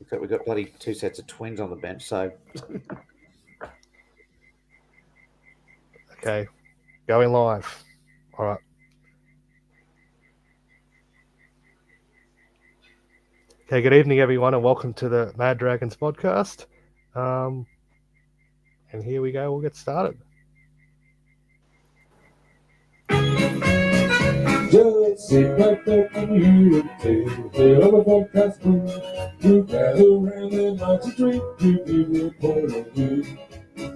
Except we've got bloody two sets of twins on the bench, so Okay, going live. All right. Okay, good evening, everyone, and welcome to the Mad Dragons podcast. And here we go. We'll get started. Just sit right back and hear it tell. Tell of a podcast crew. You gather around and watch a drink. You give your point of view.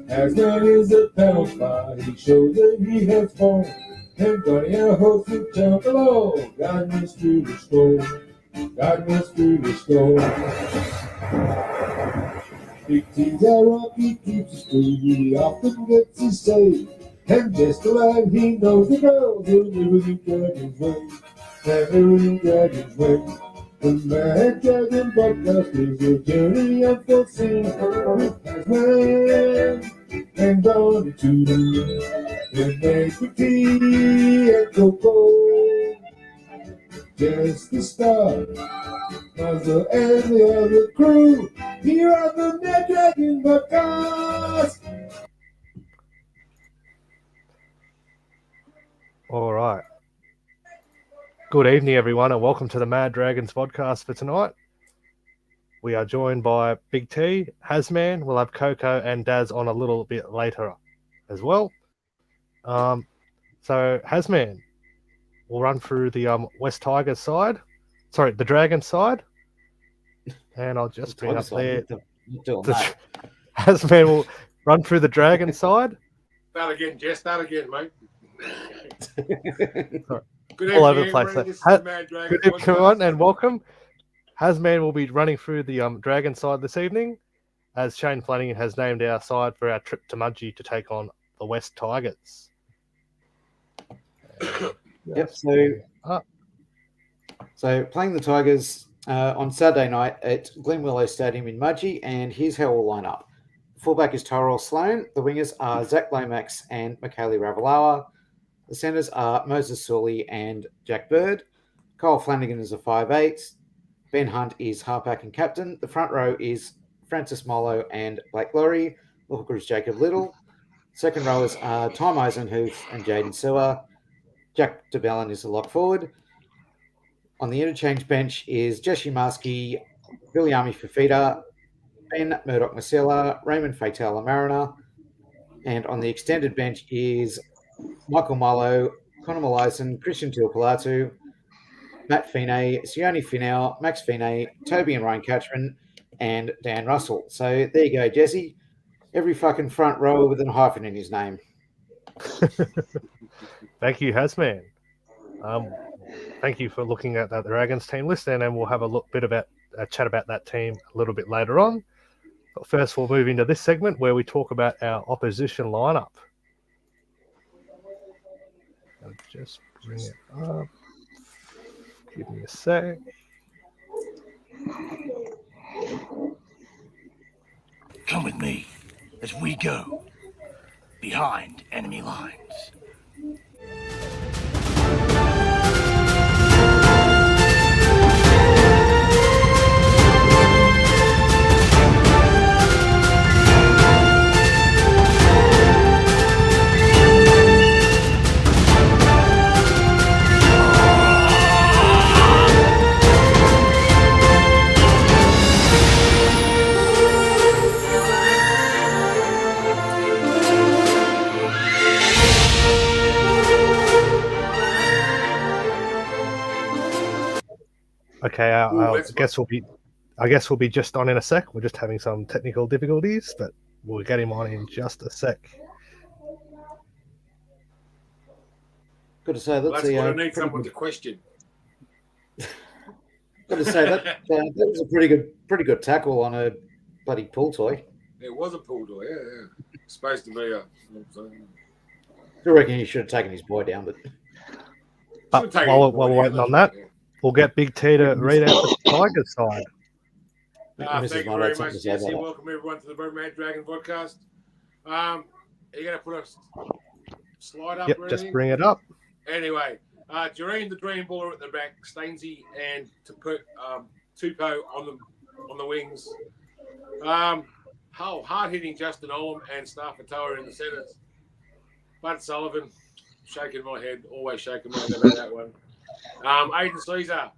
As man is a panel spy, he shows that he has fun. And Donnie, our host, will jump along. God must do the score. God must do the score. Big T's our rock, he keeps us cool. He often gets his say. And just like he knows the girls who live in Dragon's Way. Never in Dragon's Way. The Mad Dragon podcast is a journey unforeseen. With man and Donnie to the and make with tea and cocoa. Just the start. Muzzle and the other crew. Here on the Mad Dragon podcast. All right. Good evening, everyone, and welcome to the Mad Dragons podcast for tonight. We are joined by Big T, Hasman. We'll have Coco and Daz on a little bit later as well. So, Hasman, we'll run through the West Tigers side. Sorry, the Dragons side. And I'll just bring up there. Hasman will run through the Dragons side. Start again, Jess. Start again, mate. Good all over the place. Good evening, everyone, and welcome. Hasman will be running through the Dragon side this evening, as Shane Flanagan has named our side for our trip to Mudgee to take on the West Tigers. Yep. So playing the Tigers on Saturday night at Glenwillow Stadium in Mudgee, and here's how we'll line up. Fullback is Tyrell Sloan. The wingers are Zach Lomax and Michaeli Ravalawa. The centres are Moses Sully and Jack Bird. Kyle Flanagan is a 5'8". Ben Hunt is halfback and captain. The front row is Francis Molo and Blake Laurie. The hooker is Jacob Little. Second rowers are Tom Eisenhuth and Jaden Sewer. Jack DeBellin is the lock forward. On the interchange bench is Jesse Marsky, Viliami Fafita, Ben Murdoch-Masela, Raymond Fatala Mariner. And on the extended bench is Michael Milo, Conor Molaison, Christian Tuapalatu, Matt Fine, Sione Finau, Max Fine, Toby and Ryan Catchman, and Dan Russell. So there you go, Jesse. Every fucking front rower with a hyphen in his name. Thank you, Hasman. Thank you for looking at the Dragons team list, and we'll have a chat about that team a little bit later on. But first, we'll move into this segment where we talk about our opposition lineup. I'll just bring it up. Give me a sec. Come with me as we go behind enemy lines. Okay, I guess we'll be just on in a sec. We're just having some technical difficulties, but we'll get him on in just a sec. Got to say That's what I need someone to question. Got to say that was a pretty good tackle on a bloody pool toy. It was a pool toy, yeah. It's supposed to be a. I reckon you should have taken his boy down, but while we're waiting on that, we'll get Big T to read out the Tigers side. Thank you very much, Jesse. Welcome everyone to the Mad Dragon podcast. Are you going to put a slide up? Yep, just bring it up. Anyway, Jareen the Dream Baller at the back, Stainsy, and to put Tupou on the on the wings. Hard-hitting Justin Olam and Staffatoa in the centres. Bud Sullivan, shaking my head, always shaking my head about that one. Aiden Caesar,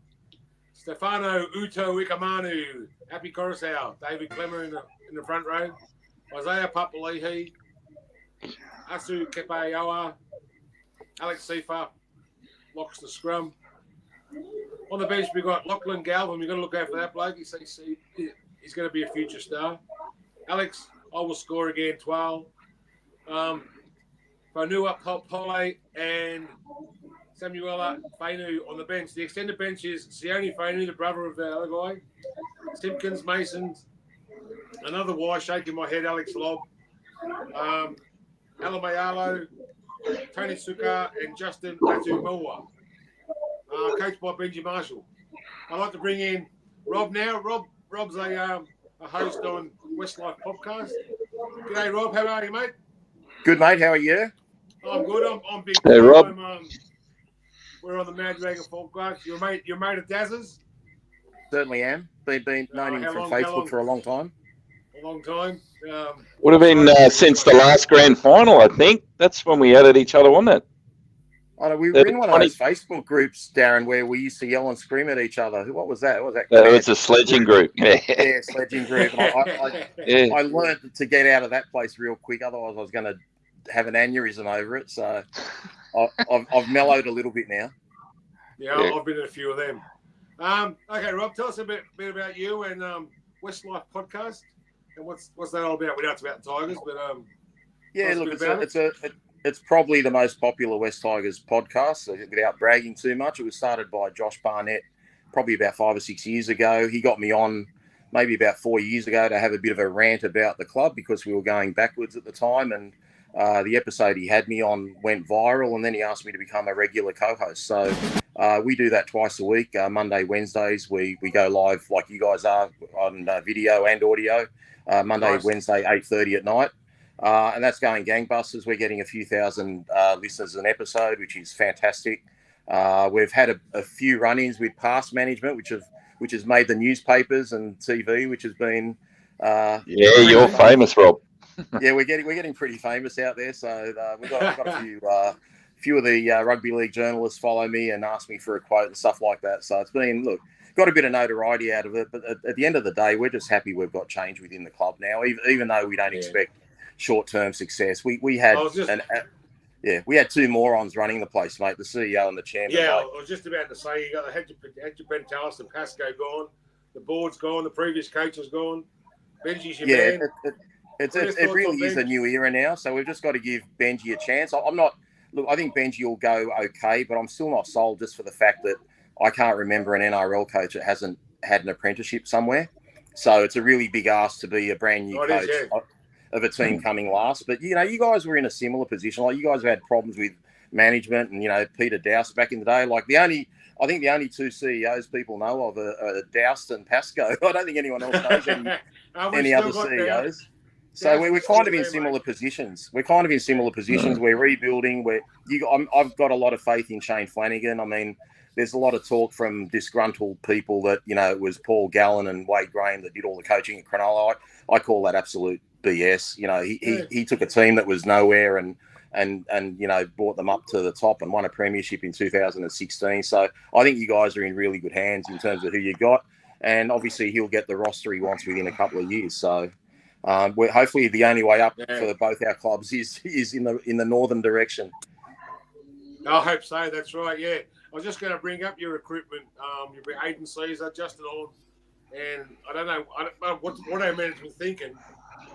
Stefano Uto Ikamanu, Happy Coruscant, David Clemmer in the front row, Isaiah Papalihi, Asu Kepaioa, Alex Sifa, locks the scrum. On the bench, we've got Lachlan Galvin. We've got to look out for that bloke. He's going to be a future star. Alex, I will score again, 12. Fanua Pole and Samuela Fainu on the bench. The extended bench is Sione Fainu, the brother of the other guy. Simpkins, Masons, another Y shaking my head, Alex Lobb. Alamayalo, Tony Suka, and Justin Atumoa. Coached by Benji Marshall. I'd like to bring in Rob now. Rob's a host on Westlife Podcast. G'day, Rob. How are you, mate? Good, mate. How are you? I'm good. I'm big. Hey, Rob. We're on the Mad Dragon Podcast. You're a mate of Daz's? Certainly am. Been known him from Facebook for a long time. A long time. Would have been since the last grand final, I think. That's when we added each other, wasn't it? I know, we were in one of those Facebook groups, Darren, where we used to yell and scream at each other. What was that? It was a sledging group. Yeah, sledging group. I learned to get out of that place real quick. Otherwise, I was going to have an aneurysm over it. So I've mellowed a little bit now. Yeah, I've been in a few of them. Okay, Rob, tell us a bit about you and Westlife Podcast and what's that all about? We know it's about Tigers, but yeah, look, it's probably the most popular West Tigers podcast, without bragging too much. It was started by Josh Barnett probably about 5 or 6 years ago. He got me on maybe about 4 years ago to have a bit of a rant about the club because we were going backwards at the time. And the episode he had me on went viral, and then he asked me to become a regular co-host. So we do that twice a week. Monday, Wednesdays, we go live like you guys are on video and audio. Monday, Wednesday, 8:30 at night. And that's going gangbusters. We're getting a few thousand listeners an episode, which is fantastic. We've had a few run-ins with past management, which has made the newspapers and TV, which has been you're famous, Rob. Yeah, we're getting pretty famous out there. So we've got a few of the rugby league journalists follow me and ask me for a quote and stuff like that. So it's been got a bit of notoriety out of it. But at the end of the day, we're just happy we've got change within the club now, even though we don't expect short-term success. We had we had two morons running the place, mate. The CEO and the chairman. Yeah, I was just about to say you got the Hedger Bentalis and Pasco gone, the board's gone, the previous coach is gone. Benji's your man. It really is a new era now. So we've just got to give Benji a chance. I think Benji will go okay, but I'm still not sold just for the fact that I can't remember an NRL coach that hasn't had an apprenticeship somewhere. So it's a really big ask to be a brand new coach of a team coming last. But, you guys were in a similar position. Like, you guys have had problems with management and, Peter Doust back in the day. Like, I think the only two CEOs people know of are Doust and Pasco. I don't think anyone else knows any other CEOs. So we're kind of in similar positions. We're rebuilding. I've got a lot of faith in Shane Flanagan. I mean, there's a lot of talk from disgruntled people that, it was Paul Gallen and Wade Graham that did all the coaching at Cronulla. I call that absolute BS. He took a team that was nowhere and brought them up to the top and won a premiership in 2016. So I think you guys are in really good hands in terms of who you got. And obviously he'll get the roster he wants within a couple of years. So we're hopefully the only way up for both our clubs is in the northern direction. I hope so. That's right. Yeah. I was just going to bring up your recruitment. You've been Aiden Caesar, Justin Olam, and I don't know what our management thinking,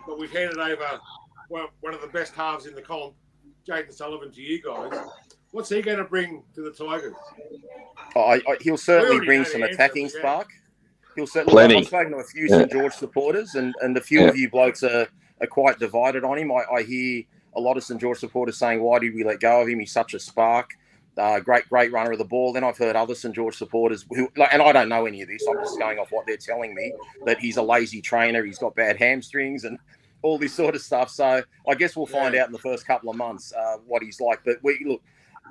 but we've handed over one of the best halves in the comp, Jaden Sullivan, to you guys. What's he going to bring to the Tigers? He'll certainly bring some attacking spark. He'll certainly. Plenty. I've spoken to a few St George supporters, and a few of you blokes are quite divided on him. I hear a lot of St George supporters saying, "Why did we let go of him? He's such a spark." Great runner of the ball. Then I've heard other St George supporters who, and I don't know any of this, I'm just going off what they're telling me, that he's a lazy trainer, he's got bad hamstrings and all this sort of stuff. So I guess we'll find out in the first couple of months what he's like. But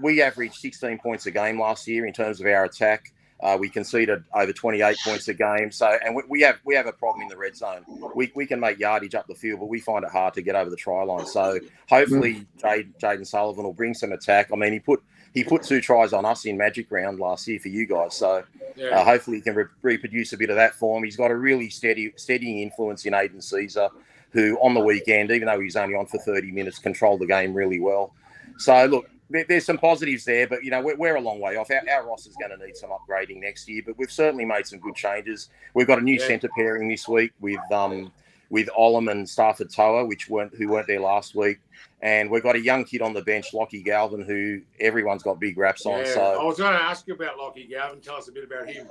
we averaged 16 points a game last year in terms of our attack. We conceded over 28 points a game. So, and we have a problem in the red zone. We can make yardage up the field, but we find it hard to get over the try line. So hopefully Jaden Sullivan will bring some attack. I mean, he put 2 tries on us in Magic Round last year for you guys. So hopefully he can reproduce a bit of that form. He's got a really steadying influence in Aiden Caesar, who on the weekend, even though he was only on for 30 minutes, controlled the game really well. So look, there's some positives there, but, we're a long way off. Our roster's going to need some upgrading next year, but we've certainly made some good changes. We've got a new centre pairing this week with Olam and Stafford Toa, who weren't there last week. And we've got a young kid on the bench, Lockie Galvin, who everyone's got big raps on. So I was going to ask you about Lockie Galvin. Tell us a bit about him.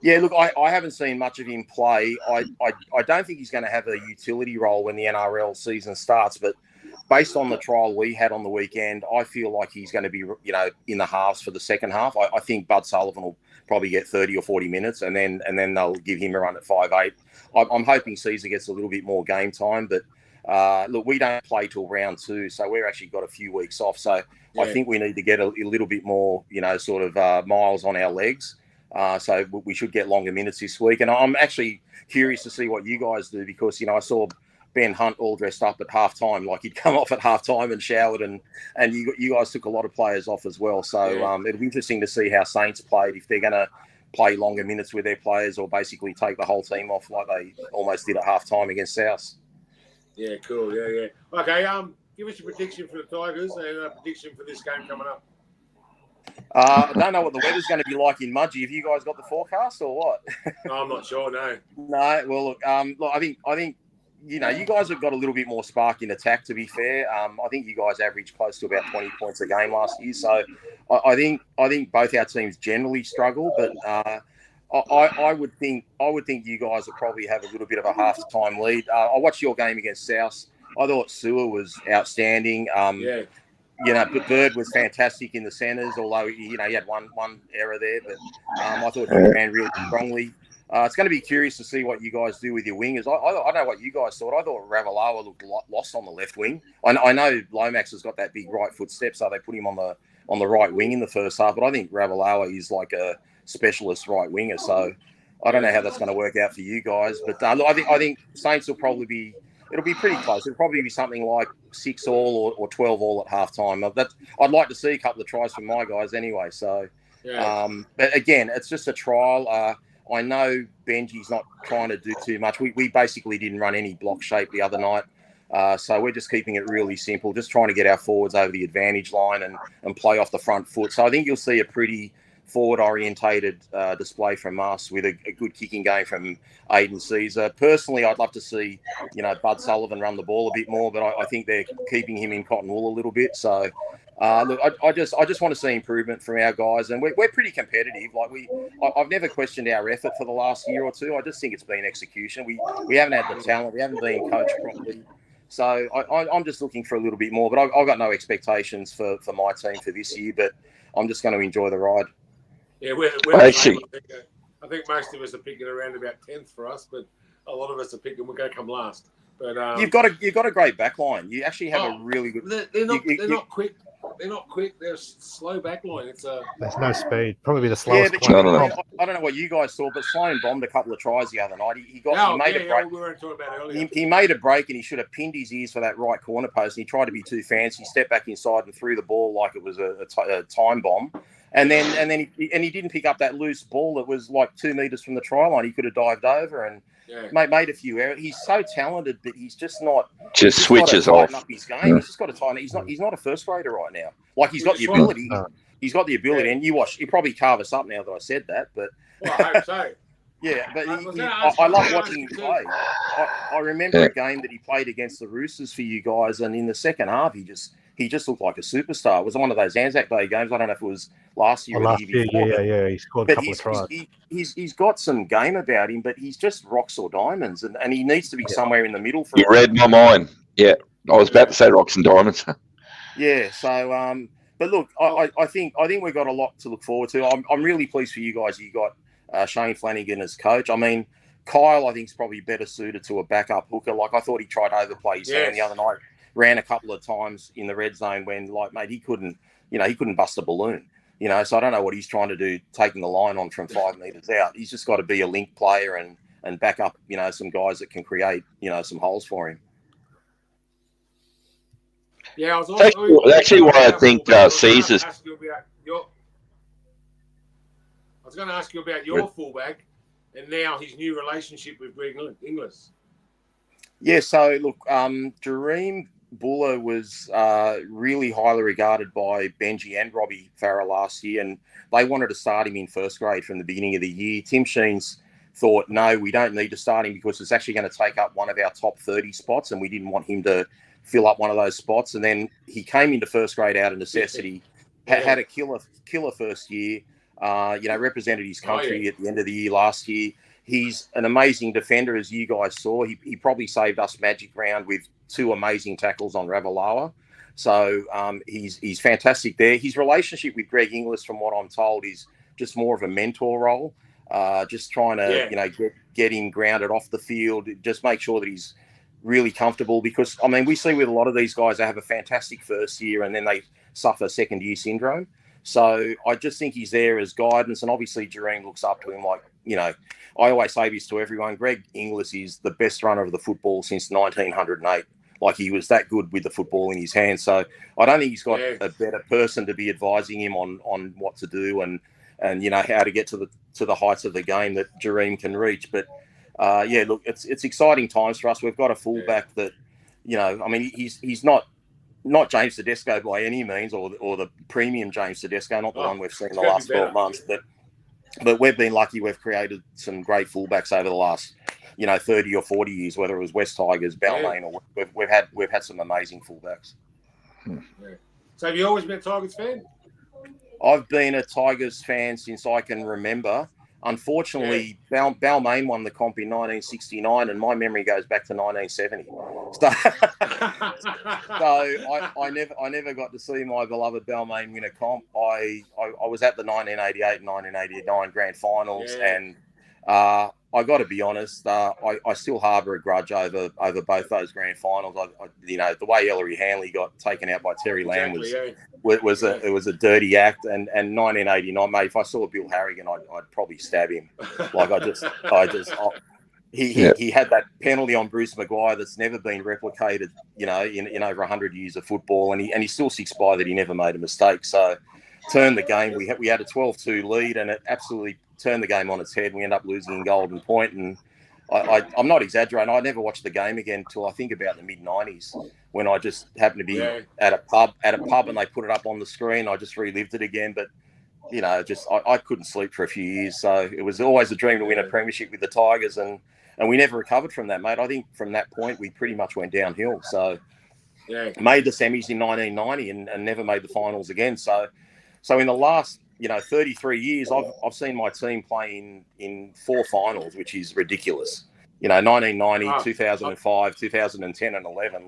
Yeah, look, I haven't seen much of him play. I don't think he's going to have a utility role when the NRL season starts, but based on the trial we had on the weekend, I feel like he's going to be, in the halves for the second half. I think Bud Sullivan will probably get 30 or 40 minutes, and then they'll give him a run at 5'8". I'm hoping Caesar gets a little bit more game time, but look, we don't play till round 2, so we're actually got a few weeks off. So I think we need to get a little bit more, miles on our legs. So we should get longer minutes this week. And I'm actually curious to see what you guys do because, I saw Ben Hunt all dressed up at halftime, like he'd come off at halftime and showered, and you guys took a lot of players off as well. So it'll be interesting to see how Saints played, if they're going to play longer minutes with their players or basically take the whole team off like they almost did at halftime against South. Yeah, cool. Yeah. Okay, give us your prediction for the Tigers and a prediction for this game coming up. I don't know what the weather's going to be like in Mudgee. Have you guys got the forecast or what? I'm not sure, no. No, well, look, I think you guys have got a little bit more spark in attack, to be fair. I think you guys averaged close to about 20 points a game last year. So I think both our teams generally struggle, but I would think you guys will probably have a little bit of a half-time lead. I watched your game against South. I thought Sewer was outstanding. But Bird was fantastic in the centres, although he had one error there. But I thought he ran really strongly. It's going to be curious to see what you guys do with your wingers. I don't know what you guys thought. I thought Ravalawa looked lost on the left wing. I know Lomax has got that big right foot step, so they put him on the right wing in the first half. But I think Ravalawa is like a specialist right winger. So I don't know how that's going to work out for you guys. But I think Saints will probably be. It'll be pretty close. It'll probably be something like 6-all or 12-all at halftime. I'd like to see a couple of tries from my guys anyway. So, but again, it's just a trial. I know Benji's not trying to do too much. We basically didn't run any block shape the other night. So we're just keeping it really simple, just trying to get our forwards over the advantage line and play off the front foot. So I think you'll see a pretty forward-orientated display from us with a good kicking game from Aiden Caesar. Personally, I'd love to see, Bud Sullivan run the ball a bit more, but I think they're keeping him in cotton wool a little bit. So, look, I just want to see improvement from our guys, and we're pretty competitive. Like I've never questioned our effort for the last year or two. I just think it's been execution. We haven't had the talent. We haven't been coached properly. So I'm just looking for a little bit more, but I've got no expectations for my team for this year, but I'm just going to enjoy the ride. Yeah, we're actually, I think most of us are picking around about 10th for us, but a lot of us are picking we're going to come last. But you've got a great back line. You actually have a really good. They're not quick. They're not quick. They're a slow back line. There's no speed. Probably the slowest. I don't know what you guys saw, but Sloan bombed a couple of tries the other night. He made a break. We were talking about earlier. He made a break and he should have pinned his ears for that right corner post. And he tried to be too fancy. Stepped back inside and threw the ball like it was a time bomb. And then he didn't pick up that loose ball that was like 2 meters from the try line. He could have dived over and made a few errors. He's so talented, but he's just not. Just switches off. Up his game. He's just got to tighten. He's not a first grader right now. Like he's got the ability. He's got the ability, and you watch. He'll probably carve us up now that I said that. But well, I hope so. Yeah, but I love watching him play. I remember a game that he played against the Roosters for you guys, and in the second half, he just looked like a superstar. It was one of those Anzac Day games. I don't know if it was last year or the year before. Yeah. He scored a couple of tries. He's got some game about him, but he's just rocks or diamonds, and he needs to be somewhere in the middle. You read my mind. Yeah, I was about to say rocks and diamonds. Yeah. So, but look, I think we've got a lot to look forward to. I'm really pleased for you guys. You got Shane Flanagan as coach. I mean, Kyle, I think, is probably better suited to a backup hooker. Like I thought he tried to overplay his hand the other night. Ran a couple of times in the red zone when, like, mate, he couldn't bust a balloon. So I don't know what he's trying to do, taking the line on from 5 metres out. He's just got to be a link player and back up, some guys that can create, some holes for him. Yeah, I was actually what I think Caesar's. I was going to ask you about your fullback and now his new relationship with Greg Inglis. Yeah, so look, Jareem Buller was really highly regarded by Benji and Robbie Farah last year, and they wanted to start him in first grade from the beginning of the year. Tim Sheens thought, no, we don't need to start him because it's actually going to take up one of our top 30 spots, and we didn't want him to fill up one of those spots. And then he came into first grade out of necessity, had a killer first year, represented his country at the end of the year last year. He's an amazing defender, as you guys saw. He probably saved us Magic Round with 2 amazing tackles on Ravalawa. So he's fantastic there. His relationship with Greg Inglis, from what I'm told, is just more of a mentor role, just trying to get him grounded off the field, just make sure that he's really comfortable. Because, we see with a lot of these guys, they have a fantastic first year and then they suffer second-year syndrome. So I just think he's there as guidance, and obviously Jareem looks up to him. I always say this to everyone, Greg Inglis is the best runner of the football since 1908. He was that good with the football in his hands. So I don't think he's got a better person to be advising him on what to do and how to get to the heights of the game that Jareem can reach. But look, it's exciting times for us. We've got a fullback that, he's not James Tedesco by any means, or the premium James Tedesco, not the one we've seen in the last 12 months. But we've been lucky. We've created some great fullbacks over the last, 30 or 40 years, whether it was West Tigers, Balmain, or we've had some amazing fullbacks. So have you always been a Tigers fan? I've been a Tigers fan since I can remember. Unfortunately, Balmain won the comp in 1969, and my memory goes back to 1970. So I never got to see my beloved Balmain win a comp. I was at the 1988 and 1989 grand finals, and I got to be honest, I still harbour a grudge over both those grand finals. The way Ellery Hanley got taken out by Terry Lamb was a dirty act. And 1989, mate, if I saw Bill Harrigan, I'd probably stab him. He had that penalty on Bruce Maguire that's never been replicated, in over 100 years of football, and he still sticks by that he never made a mistake. So turned the game. We had a 12-2 lead, and it absolutely turned the game on its head. We ended up losing in Golden Point, and I'm not exaggerating. I never watched the game again until I think about the mid-90s, when I just happened to be at a pub and they put it up on the screen. I just relived it again, but I couldn't sleep for a few years. So it was always a dream to win a premiership with the Tigers, and we never recovered from that, mate. I think from that point we pretty much went downhill. So made the semis in 1990 and never made the finals again. So in the last 33 years, I've seen my team play in 4 finals, which is ridiculous. 1990, 2005, 2010, and 11.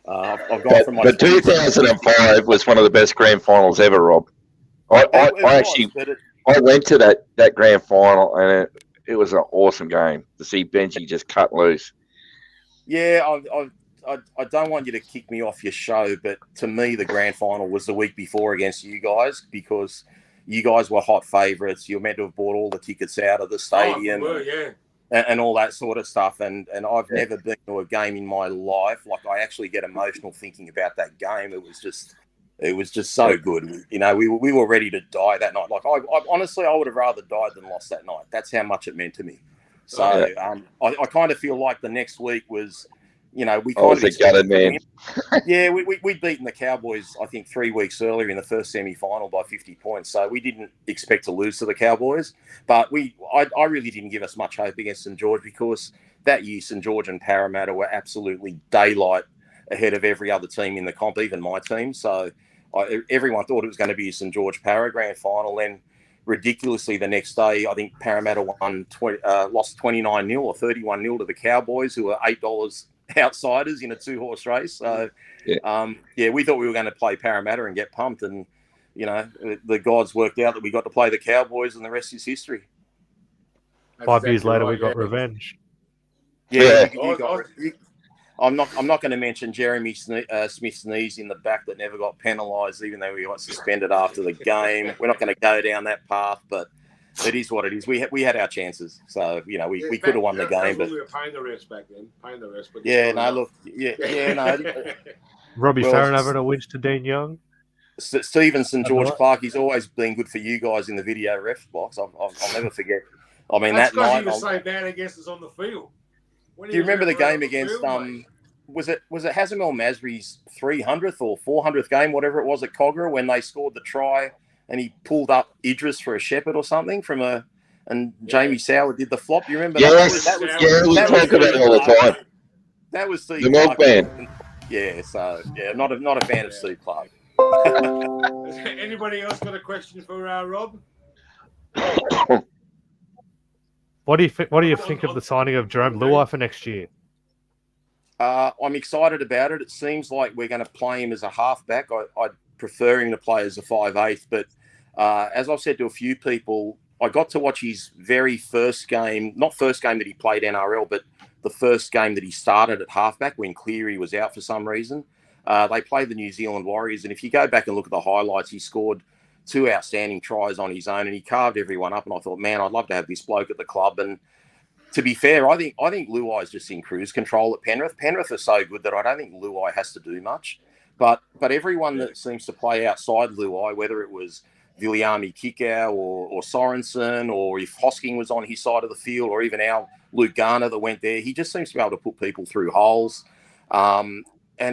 I've gone from my. But 2005 was one of the best grand finals ever, Rob. I went to that grand final, and it was an awesome game to see Benji just cut loose. Yeah, I don't want you to kick me off your show, but to me, the grand final was the week before against you guys, because you guys were hot favourites. You're meant to have bought all the tickets out of the stadium and all that sort of stuff. And I've never been to a game in my life. I actually get emotional thinking about that game. It was just so good. We were ready to die that night. Honestly, I would have rather died than lost that night. That's how much it meant to me. So I kind of feel like the next week was, we kind of gutted man. Yeah, we'd beaten the Cowboys, I think, 3 weeks earlier in the first semi-final by 50 points. So we didn't expect to lose to the Cowboys. But I really didn't give us much hope against St George, because that year St George and Parramatta were absolutely daylight ahead of every other team in the comp, even my team. So everyone thought it was going to be a St George Para grand final. Then ridiculously the next day, I think Parramatta lost 29-0 or 31-0 to the Cowboys, who were $8 outsiders in a 2-horse race. So we thought we were going to play Parramatta and get pumped, and the gods worked out that we got to play the Cowboys, and the rest is history. 5 years later, we got revenge. You I'm not going to mention Jeremy Smith's knees in the back that never got penalised, even though we got suspended after the game. We're not going to go down that path, but it is what it is. We had our chances, so we could have won the game. But we were paying the refs back then. Paying the refs, but Robbie Farron over to Winston Dean Young. Stevenson, George Clark. He's always been good for you guys in the video ref box. I'll never forget. I mean, that's that night he was so bad against us on the field. Do you remember the game against was it Hazemel Masri's 300th or 400th game, whatever it was, at Cogra, when they scored the try and he pulled up Idris for a shepherd or something and Jamie Sauer did the flop. You remember? Yes, we talk about it all the time. That was Steve the Clark. Man. Yeah, so not a fan of Steve Clark. Has anybody else got a question for Rob? What do you think of the signing of Jerome Luai for next year? I'm excited about it. It seems like we're going to play him as a halfback. I'd prefer him to play as a 5'8", but as I've said to a few people, I got to watch his very first game, not first game that he played NRL, but the first game that he started at halfback when Cleary was out for some reason. They played the New Zealand Warriors, and if you go back and look at the highlights, he scored 2 outstanding tries on his own, and he carved everyone up. And I thought, man, I'd love to have this bloke at the club. And to be fair, I think Luai's just in cruise control at Penrith. Penrith are so good that I don't think Luai has to do much. But everyone that seems to play outside Luai, whether it was Viliami Kikau or Sorensen, or if Hosking was on his side of the field, or even our Luke Garner that went there, he just seems to be able to put people through holes. And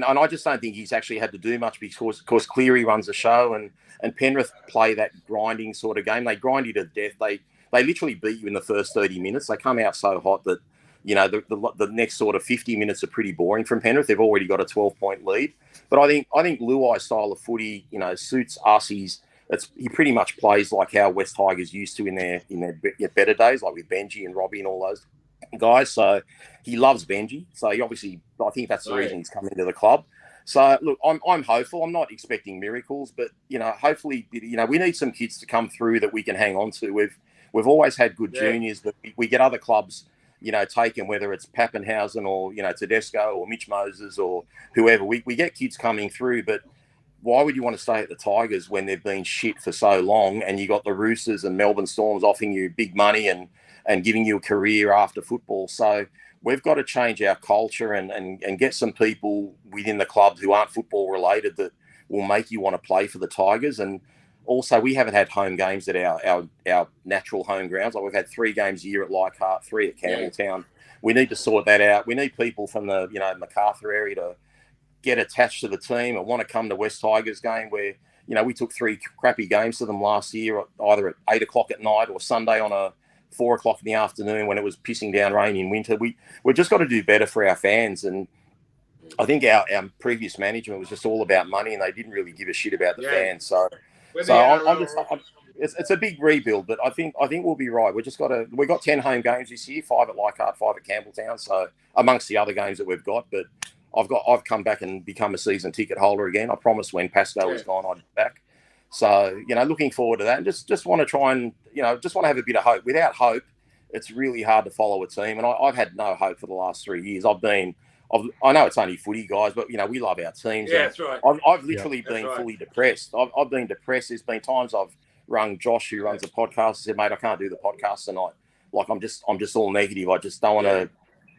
I just don't think he's actually had to do much because, of course, Cleary runs the show and Penrith play that grinding sort of game. They grind you to death. They literally beat you in the first 30 minutes. They come out so hot that, the next sort of 50 minutes are pretty boring from Penrith. They've already got a 12-point lead. But I think Luai's style of footy, suits us. He pretty much plays like how West Tigers used to in their better days, like with Benji and Robbie and all those guys. So he loves Benji. So I think that's the reason he's come into the club. So look, I'm hopeful. I'm not expecting miracles, but hopefully, we need some kids to come through that we can hang on to. We've always had good juniors, but we get other clubs, taken, whether it's Pappenhausen or Tedesco or Mitch Moses or whoever. We get kids coming through, but why would you want to stay at the Tigers when they've been shit for so long, and you got the Roosters and Melbourne Storms offering you big money and giving you a career after football? So we've got to change our culture and get some people within the club who aren't football related that will make you want to play for the Tigers. And also, we haven't had home games at our natural home grounds. Like, we've had 3 games a year at Leichhardt, 3 at Campbelltown. We need to sort that out. We need people from the MacArthur area to get attached to the team and want to come to West Tigers game where, we took 3 crappy games to them last year, either at 8 o'clock at night or Sunday on a 4 o'clock in the afternoon when it was pissing down rain in winter. We've just got to do better for our fans. And I think our previous management was just all about money, and they didn't really give a shit about the fans. So it's a big rebuild, but I think we'll be right. We've got 10 home games this year, 5 at Leichhardt, 5 at Campbelltown. So amongst the other games that we've got, but I've come back and become a season ticket holder again. I promised when Pascoe was gone, I'd be back. So, looking forward to that, and just want to try and, just want to have a bit of hope. Without hope, it's really hard to follow a team. And I've had no hope for the last 3 years. I know it's only footy, guys, but, we love our teams. Yeah, that's right. I've literally been fully depressed. I've been depressed. There's been times I've rung Josh, who runs the podcast, and said, mate, I can't do the podcast tonight. Like, I'm just all negative. I just don't want to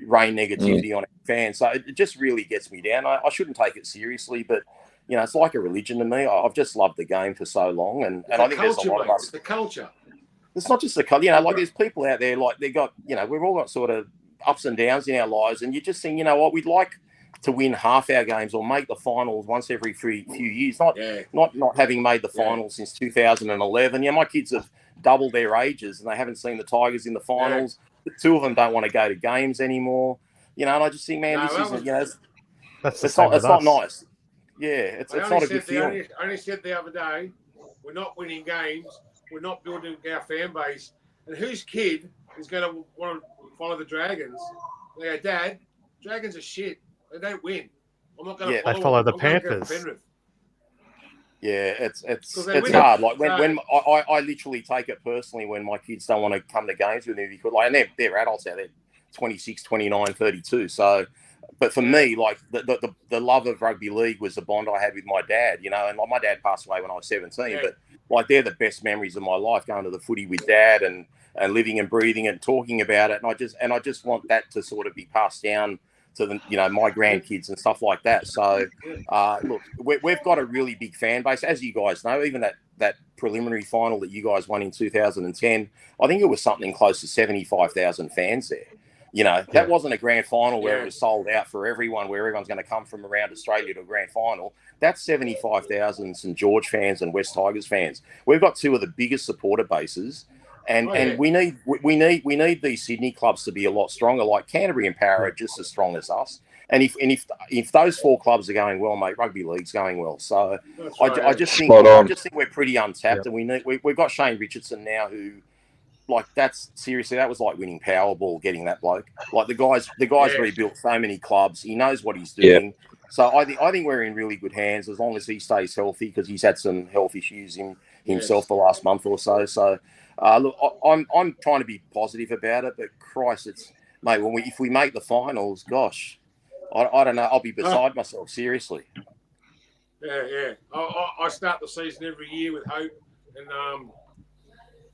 rain negativity on fans. So it just really gets me down. I shouldn't take it seriously, but, it's like a religion to me. I've just loved the game for so long. And I think there's a lot of us. It's the culture. It's not just the culture. Like, there's people out there, like, they got, we've all got sort of ups and downs in our lives. And you just think, we'd like to win half our games or make the finals once every few years. Not having made the finals since 2011. Yeah, my kids have doubled their ages and they haven't seen the Tigers in the finals. The 2 of them don't want to go to games anymore. And I just think, man, this isn't, it's not nice. Yeah, it's not a good feeling. I only said the other day, we're not winning games, we're not building our fan base, and whose kid is going to want to follow the Dragons? They go, Dad, Dragons are shit. They don't win. I'm not going to follow. They follow the Panthers. Yeah, it's hard. Like when I literally take it personally when my kids don't want to come to games with me because, and they're adults out there, 26, 29, 32. So But for me, like the love of rugby league was the bond I had with my dad, you know, and like my dad passed away when I was 17, Yeah. but like they're the best memories of my life, going to the footy with dad and living and breathing and talking about it. And I just want that to sort of be passed down to the, you know, my grandkids and stuff like that. So look, we've got a really big fan base, as you guys know. Even that preliminary final that you guys won in 2010, I think it was something close to 75,000 fans there. You know, that wasn't a grand final where it was sold out for everyone, where everyone's going to come from around Australia to a grand final. That's 75,000 St George fans and West Tigers fans. We've got two of the biggest supporter bases, and we need these Sydney clubs to be a lot stronger. Like Canterbury and Para are just as strong as us. And if those four clubs are going well, mate, rugby league's going well. So I just think we're pretty untapped, and we've got Shane Richardson now who. Like that was like winning Powerball, getting that bloke. Like the guy's rebuilt so many clubs. He knows what he's doing. Yeah. So I think we're in really good hands as long as he stays healthy, because he's had some health issues himself the last month or so. So look, I'm trying to be positive about it, but Christ, it's mate. If we make the finals, gosh, I don't know. I'll be beside myself, seriously. Yeah. I start the season every year with hope and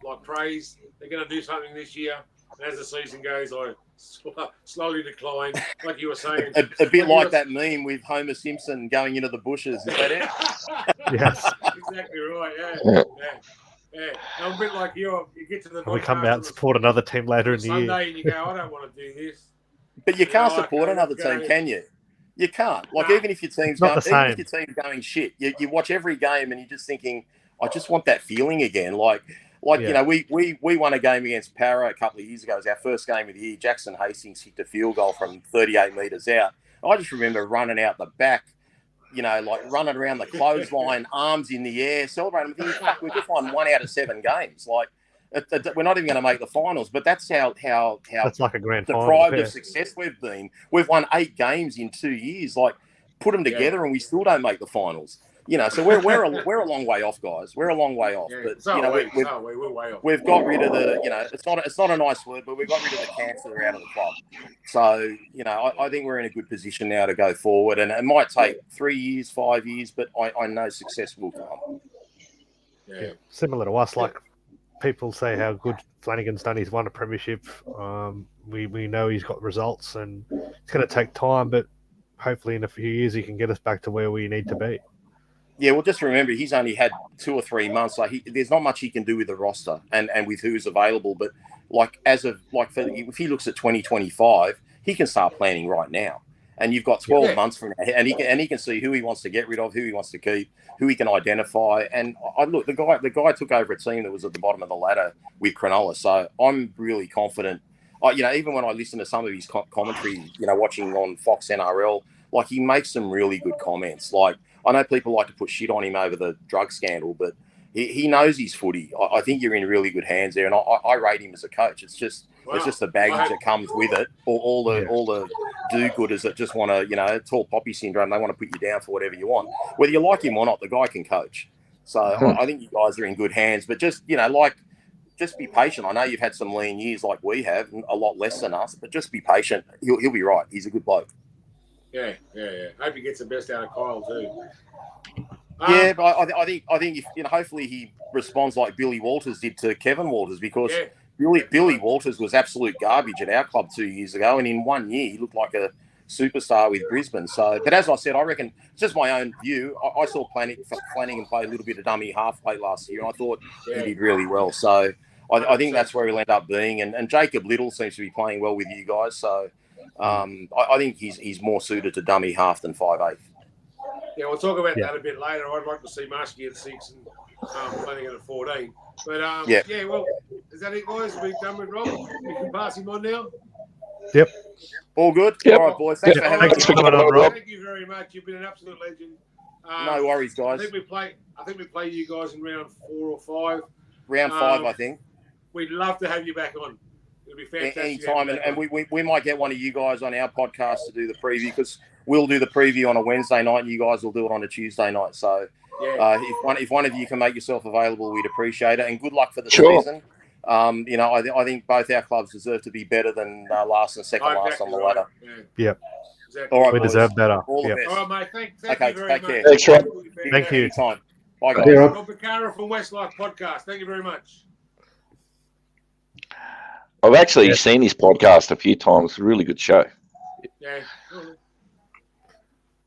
like praise. They're going to do something this year. And as the season goes, I slowly decline, like you were saying. A bit like that meme with Homer Simpson going into the bushes. Is that it? Yes. Exactly right, yeah. I'm a bit like you. You get to the we come out and support another team later in the year. Sunday and you go, I don't want to do this. But you can't support another team, can you? You can't. Like, even if your team's going shit, you watch every game and you're just thinking, I just want that feeling again. You know, we won a game against Para a couple of years ago. It was our first game of the year. Jackson Hastings kicked a field goal from 38 metres out. I just remember running out the back, you know, like running around the clothesline, arms in the air, celebrating. Thinking, fuck, we just won 1 out of 7 games. Like, we're not even going to make the finals, but that's how that's like a grand deprived of success we've been. We've won 8 games in 2 years. Like, put them together and we still don't make the finals. You know, so we're a long way off, guys. We're a long way off, but you know, we're way off. We've got rid of the, you know, it's not a nice word, but we've got rid of the cancer out of the club. So, you know, I think we're in a good position now to go forward, and it might take 3 years, 5 years, but I know success will come. Yeah, similar to us, like people say how good Flanagan's done. He's won a premiership. We know he's got results, and it's going to take time, but hopefully in a few years he can get us back to where we need to be. Yeah, well, just remember, he's only had 2 or 3 months. Like, there's not much he can do with the roster and with who's available. But if he looks at 2025, he can start planning right now. And you've got 12 months from now, and he can see who he wants to get rid of, who he wants to keep, who he can identify. And look, the guy took over a team that was at the bottom of the ladder with Cronulla. So I'm really confident. You know, even when I listen to some of his commentary, you know, watching on Fox NRL, like, he makes some really good comments. Like, I know people like to put shit on him over the drug scandal, but he knows his footy. I think you're in really good hands there, and I rate him as a coach. It's just the baggage that comes with it, all the do-gooders that just want to, you know, tall poppy syndrome. They want to put you down for whatever you want, whether you like him or not. The guy can coach, so I think you guys are in good hands. But just, you know, just be patient. I know you've had some lean years like we have, a lot less than us, but just be patient. He'll be right. He's a good bloke. Yeah. Hope he gets the best out of Kyle too. Yeah, but I think if, you know, hopefully he responds like Billy Walters did to Kevin Walters, because Billy Walters was absolute garbage at our club 2 years ago, and in 1 year he looked like a superstar with Brisbane. So, but as I said, I reckon it's just my own view. I saw Flanagan play a little bit of dummy half play last year, and I thought he did really well. So I think that's where he'll end up being. And Jacob Little seems to be playing well with you guys. So I think he's more suited to dummy half than 5'8". Yeah, we'll talk about that a bit later. I'd like to see Mudgee at 6 and Flanagan at 14. But well, is that it, guys? We're done with Rob. We can pass him on now. Yep. All good. Yep. All right, boys. Thanks for having me. Thank you very much. You've been an absolute legend. No worries, guys. I think we play you guys in round 4 or 5. Round 5, I think. We'd love to have you back on. It'll be fantastic. Anytime, and we might get one of you guys on our podcast to do the preview, because we'll do the preview on a Wednesday night, and you guys will do it on a Tuesday night. So, if one of you can make yourself available, we'd appreciate it. And good luck for the season. You know, I think both our clubs deserve to be better than last and second last on the ladder. Yep. Exactly. All right, We boys. deserve better. All the Yep. best. All right, mate. Thank Okay, you very take much. care. Thanks, Rob. Thank you. Anytime. Bye, guys. Yeah, Rob. Rob Becara from Westlife Podcast. Thank you very much. I've actually Yeah. seen his podcast a few times. Really good show. Yeah.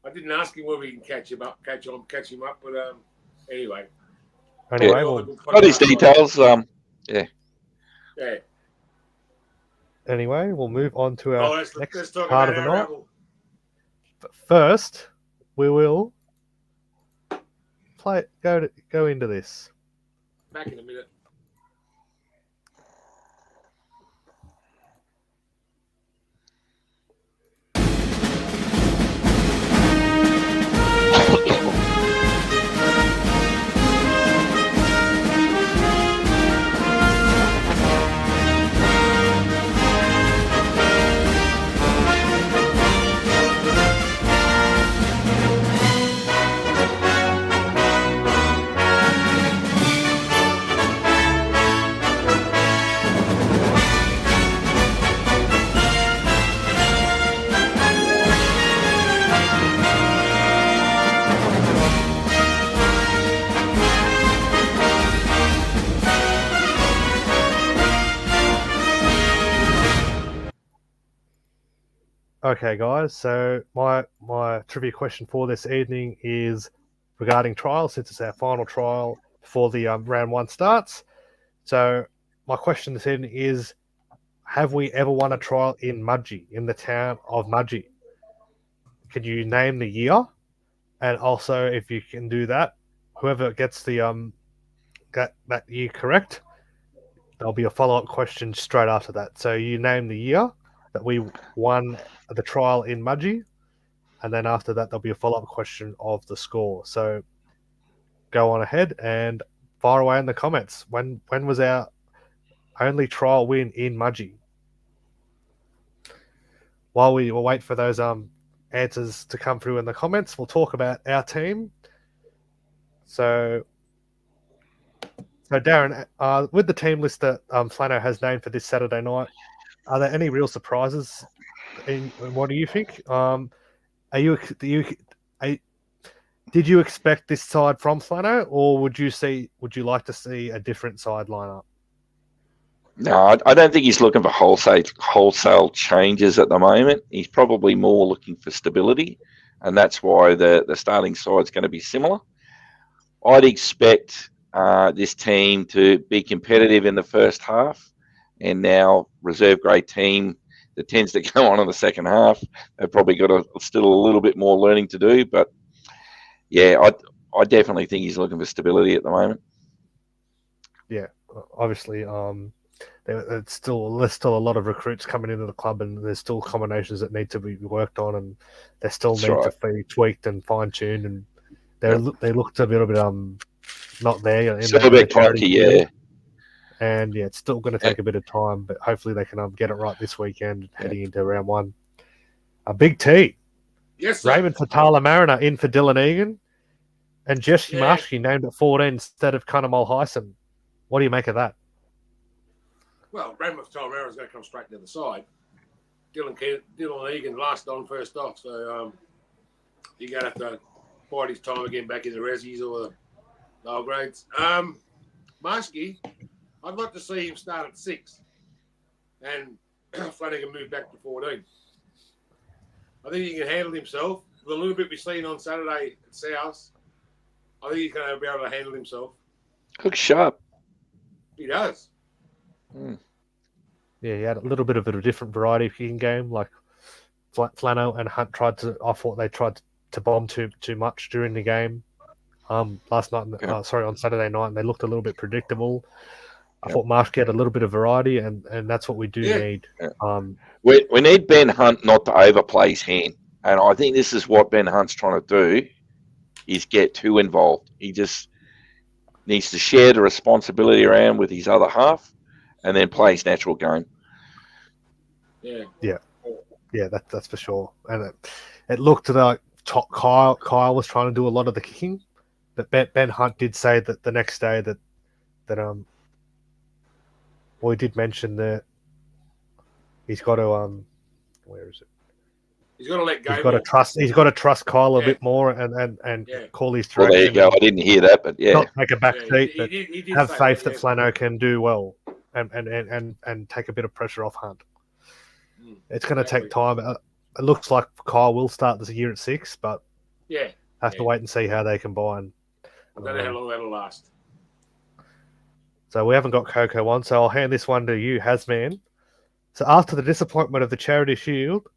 I didn't ask him whether we can catch him up, but anyway. Anyway, All well, the good Got his podcasts. details. Yeah. anyway, we'll move on to our Let's next talk part about of the our night. rebel. But first, we will go into this. Back in a minute. Okay, guys. So my trivia question for this evening is regarding trials, since it's our final trial before the round one starts. So my question this evening is: have we ever won a trial in Mudgee, in the town of Mudgee? Can you name the year? And also, if you can do that, whoever gets the that year correct, there'll be a follow-up question straight after that. So you name the year that we won the trial in Mudgee, and then after that there'll be a follow-up question of the score. So go on ahead and fire away in the comments. When was our only trial win in Mudgee? While we will wait for those answers to come through in the comments, we'll talk about our team. So Darren, with the team list that Flano has named for this Saturday night, are there any real surprises? And what do you think? Did you expect this side from Flano, or would you like to see a different side lineup? No, I don't think he's looking for wholesale changes at the moment. He's probably more looking for stability, and that's why the starting side's going to be similar. I'd expect this team to be competitive in the first half, and now reserve grade team that tends to go on in the second half. They've probably got still a little bit more learning to do, but yeah, I definitely think he's looking for stability at the moment. Yeah, obviously, there's still a lot of recruits coming into the club, and there's still combinations that need to be worked on, and they still need to be tweaked and fine tuned, and they looked a little bit not there. Still a bit clunky, yeah. And yeah, it's still going to take a bit of time, but hopefully they can get it right this weekend, heading into round one. A big T. Yes, sir. Raymond Fatala Mariner in for Dylan Egan, and Jesse Marshke named at 14 instead of Cunnamull Hyson. What do you make of that? Well, Raymond Fatala Mariner is going to come straight to the side. Dylan Egan last on, first off, so you're going to have to bide his time again back in the resis or the lower grades. Marshke, I'd like to see him start at 6 and Flanagan move back to 14. I think he can handle himself. The little bit we've seen on Saturday at South, I think he's going to be able to handle himself. Looks sharp. He does. Yeah, he had a little bit of a different variety of kicking game. Like Flano and Hunt I thought they tried to bomb too much during the game. Last night, on Saturday night, and they looked a little bit predictable. I thought Marshke had a little bit of variety, and that's what we do need. We need Ben Hunt not to overplay his hand, and I think this is what Ben Hunt's trying to do, is get too involved. He just needs to share the responsibility around with his other half, and then play his natural game. Yeah, that's for sure. And it looked like Kyle was trying to do a lot of the kicking, but Ben Hunt did say that the next day that he did mention that he's got to where is it? He's got to let go. He's got to trust. He's got to trust Kyle a bit more and Yeah. call his Well, direction. there you go. I didn't hear that, but yeah. Not take a back seat, he but did have say faith that yeah. Flano can do well and take a bit of pressure off Hunt. It's going to take time. It looks like Kyle will start this year at 6, but have to wait and see how they combine. I don't know how long that'll last. So we haven't got Coco on, so I'll hand this one to you, Hasman. So after the disappointment of the Charity Shield,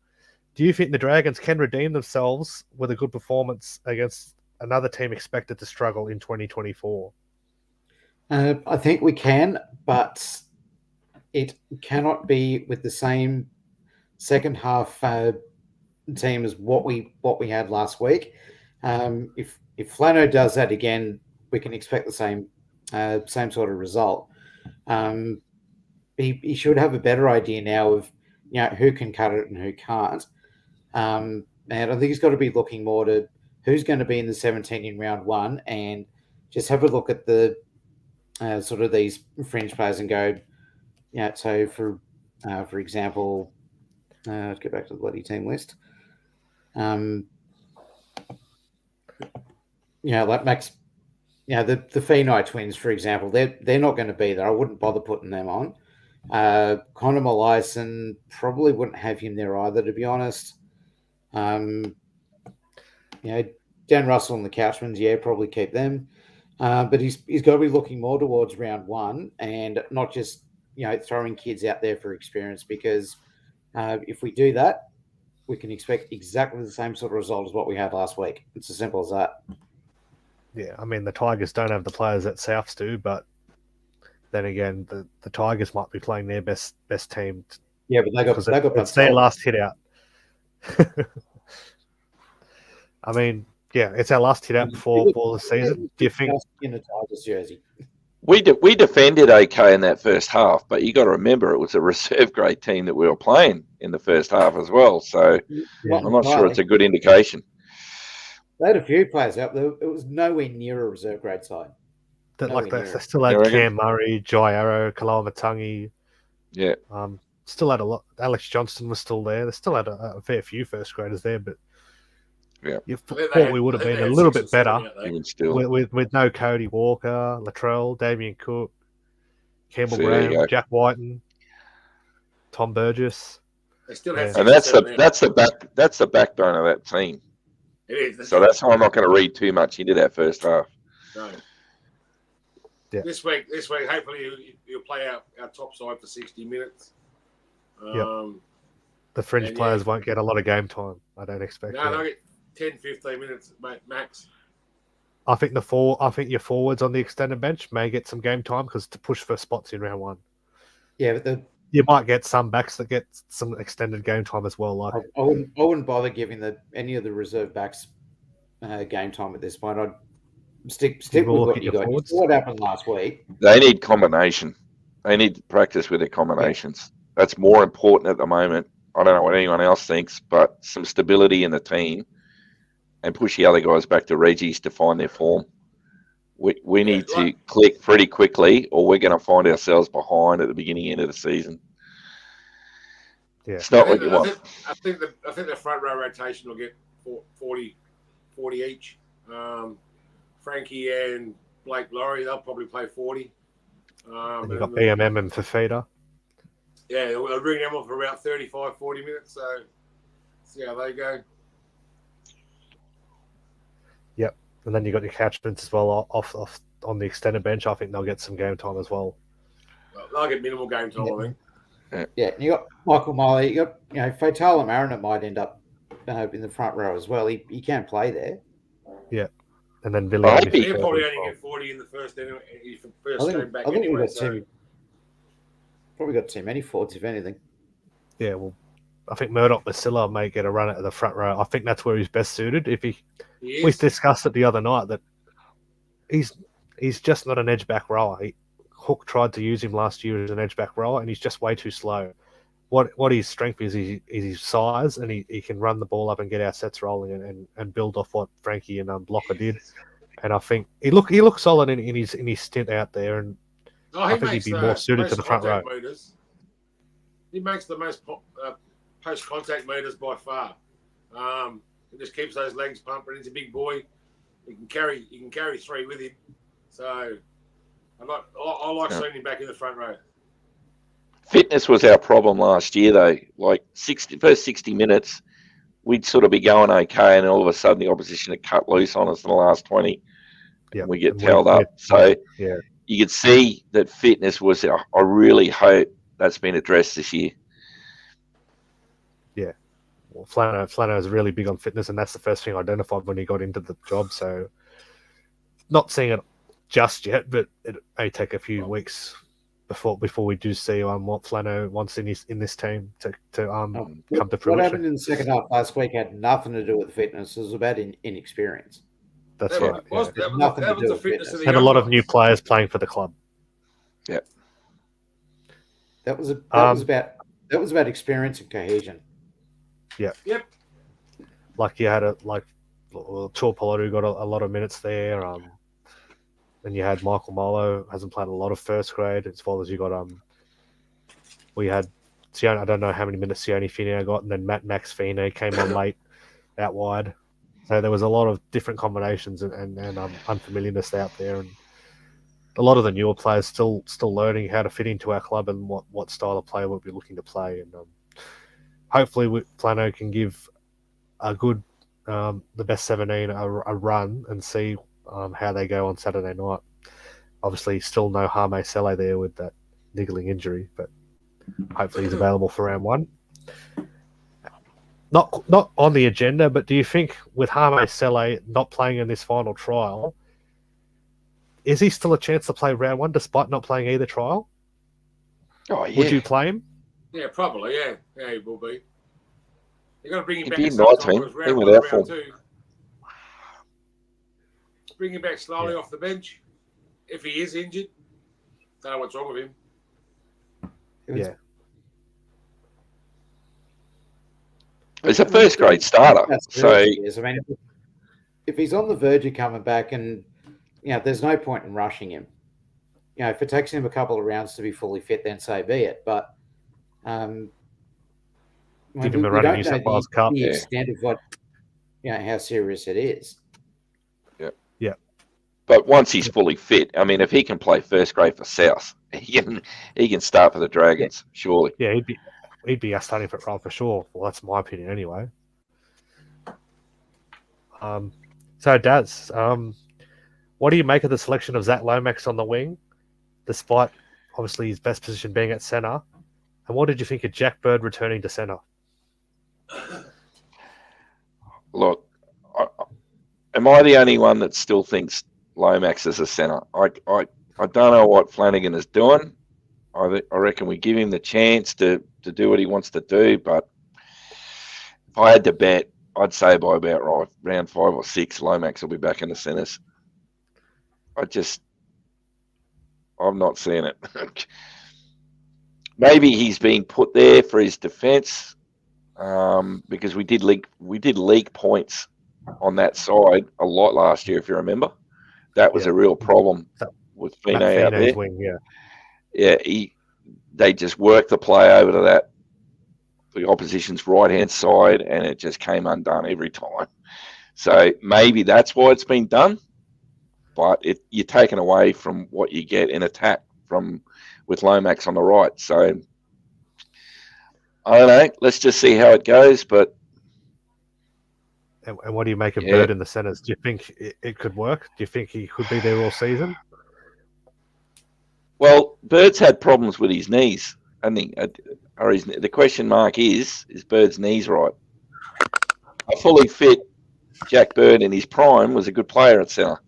do you think the Dragons can redeem themselves with a good performance against another team expected to struggle in 2024? I think we can, but it cannot be with the same second half team as what we had last week. If Flano does that again, we can expect the same sort of result. He should have a better idea now of who can cut it and who can't. And I think he's got to be looking more to who's going to be in the 17 in round 1 and just have a look at the sort of these fringe players and go, so for example, let's get back to the bloody team list. Like Max, the Phenai twins, for example, they're not going to be there. I wouldn't bother putting them on. Connor Molaison, probably wouldn't have him there either, to be honest. Dan Russell and the Couchmans, probably keep them. But he's got to be looking more towards round 1 and not just throwing kids out there for experience, because if we do that, we can expect exactly the same sort of result as what we had last week. It's as simple as that. Yeah, I mean, the Tigers don't have the players that Souths do, but then again, the Tigers might be playing their best team. Yeah, but it's their last hit out. I mean, it's our last hit out before the season. Do you think in a Tigers jersey? We defended okay in that first half, but you got to remember it was a reserve grade team that we were playing in the first half as well. So I'm not sure it's a good indication. They had a few players out there. It was nowhere near a reserve grade side. They still had Cam Murray, Jai Arrow, Kaloa Matangi. Yeah. Still had a lot. Alex Johnston was still there. They still had a fair few first graders there, but you thought we would have been a little bit better with no Cody Walker, Latrell, Damien Cook, Campbell Graham, Jack Whiten, Tom Burgess. They still have and that's the backbone of that team. It is. So that's why I'm not going to read too much into that first half. No. Yeah. This week, hopefully you'll play our top side for 60 minutes. The fringe players won't get a lot of game time. I don't expect. No, they'll get 10, 15 minutes, max. I think your forwards on the extended bench may get some game time because to push for spots in round 1. Yeah, but you might get some backs that get some extended game time as well. Like I wouldn't bother giving any of the reserve backs game time at this point. I'd stick with what you got. What happened last week? They need combination. They need to practice with their combinations. That's more important at the moment. I don't know what anyone else thinks, but some stability in the team and push the other guys back to Reggie's to find their form. We need to click pretty quickly, or we're going to find ourselves behind at the beginning end of the season. Yeah, it's not what you want. I think the front row rotation will get 40 each. Frankie and Blake Laurie, they'll probably play 40. And you've got BMM and Fafita. Yeah, they'll bring them on for about 35, 40 minutes. So see how they go. Yep. And then you've got your Catchments as well off on the extended bench. I think they'll get some game time as well. They'll get minimal game time, I think. Yeah, you got Michael Miley. You got, Fatala Mariner might end up in the front row as well. He can play there. Yeah. And then Billy. He'll probably only get 40 in the first game back anyway. Probably got too many forwards, if anything. Yeah, well, I think Murdoch Basilla may get a run at the front row. I think that's where he's best suited. We discussed it the other night that he's just not an edge back rower. Hook tried to use him last year as an edge back rower, and he's just way too slow. What his strength is his size, and he can run the ball up and get our sets rolling and build off what Frankie and Blocker did. And I think he looked solid in his stint out there, and I think he'd be more suited to the front row. He makes the most post-contact meters by far. He just keeps those legs pumping. He's a big boy. He can carry three with him. So I like seeing him back in the front row. Fitness was our problem last year, though. Like first 60 minutes, we'd sort of be going okay, and all of a sudden the opposition had cut loose on us in the last 20. Yeah, we get tailed up. So you could see that fitness was. I really hope that's been addressed this year. Yeah, well, Flano is really big on fitness, and that's the first thing I identified when he got into the job. So, not seeing it just yet, but it may take a few weeks before we do see what Flano wants in this team to come to fruition. What happened in the second half last week had nothing to do with fitness. It was about inexperience. That's right. Nothing to do with fitness. And a lot of new players playing for the club. Yeah. That was about experience and cohesion. Yeah. Yep. Like you had Chorpolo got a lot of minutes there. Then you had Michael Molo, hasn't played a lot of first grade, as well as you got we had Sione, I don't know how many minutes Sione Finau got, and then Max Fino came on late out wide. So there was a lot of different combinations and unfamiliarness out there, and a lot of the newer players still learning how to fit into our club and what style of play we'll be looking to play. And hopefully Plano can give a good the best 17 a run and see how they go on Saturday night. Obviously, still no Hame Sele there with that niggling injury, but hopefully he's available for round one. Not on the agenda, but do you think with Hame Sele not playing in this final trial, is he still a chance to play round one despite not playing either trial? Oh, yeah. Would you play him? Yeah, probably, yeah. Yeah, he will be. You've got to bring him back He'd at be some nice, time man. because He round would one, have round for- two. Bring him back slowly off the bench. If he is injured, don't know what's wrong with him. Yeah. He's a first grade starter. So I mean, if he's on the verge of coming back, and there's no point in rushing him. If it takes him a couple of rounds to be fully fit, then so be it. But give him a run in New South Wales Cup. The extent of what, how serious it is. Yeah. But once he's fully fit, I mean, if he can play first grade for South, he can start for the Dragons, surely. Yeah, he'd be starting for trial for sure. Well, that's my opinion anyway. So Daz, what do you make of the selection of Zach Lomax on the wing, despite obviously his best position being at centre? And what did you think of Jack Bird returning to centre? Look, am I the only one that still thinks Lomax is a centre? I don't know what Flanagan is doing. I reckon we give him the chance to do what he wants to do, but if I had to bet, I'd say by about round 5 or 6, Lomax will be back in the centres. I'm not seeing it. Maybe he's been put there for his defence because we did leak points on that side a lot last year, if you remember. That was a real problem with Fino out there. Wing, yeah, they just worked the play over to the opposition's right-hand side, and it just came undone every time. So maybe that's why it's been done, but you're taken away from what you get in attack with Lomax on the right. So I don't know. Let's just see how it goes. But and what do you make of Bird in the centres? Do you think it could work? Do you think he could be there all season? Well, Bird's had problems with his knees. I think, the question mark is Bird's knees right? A fully fit Jack Bird in his prime was a good player at centre,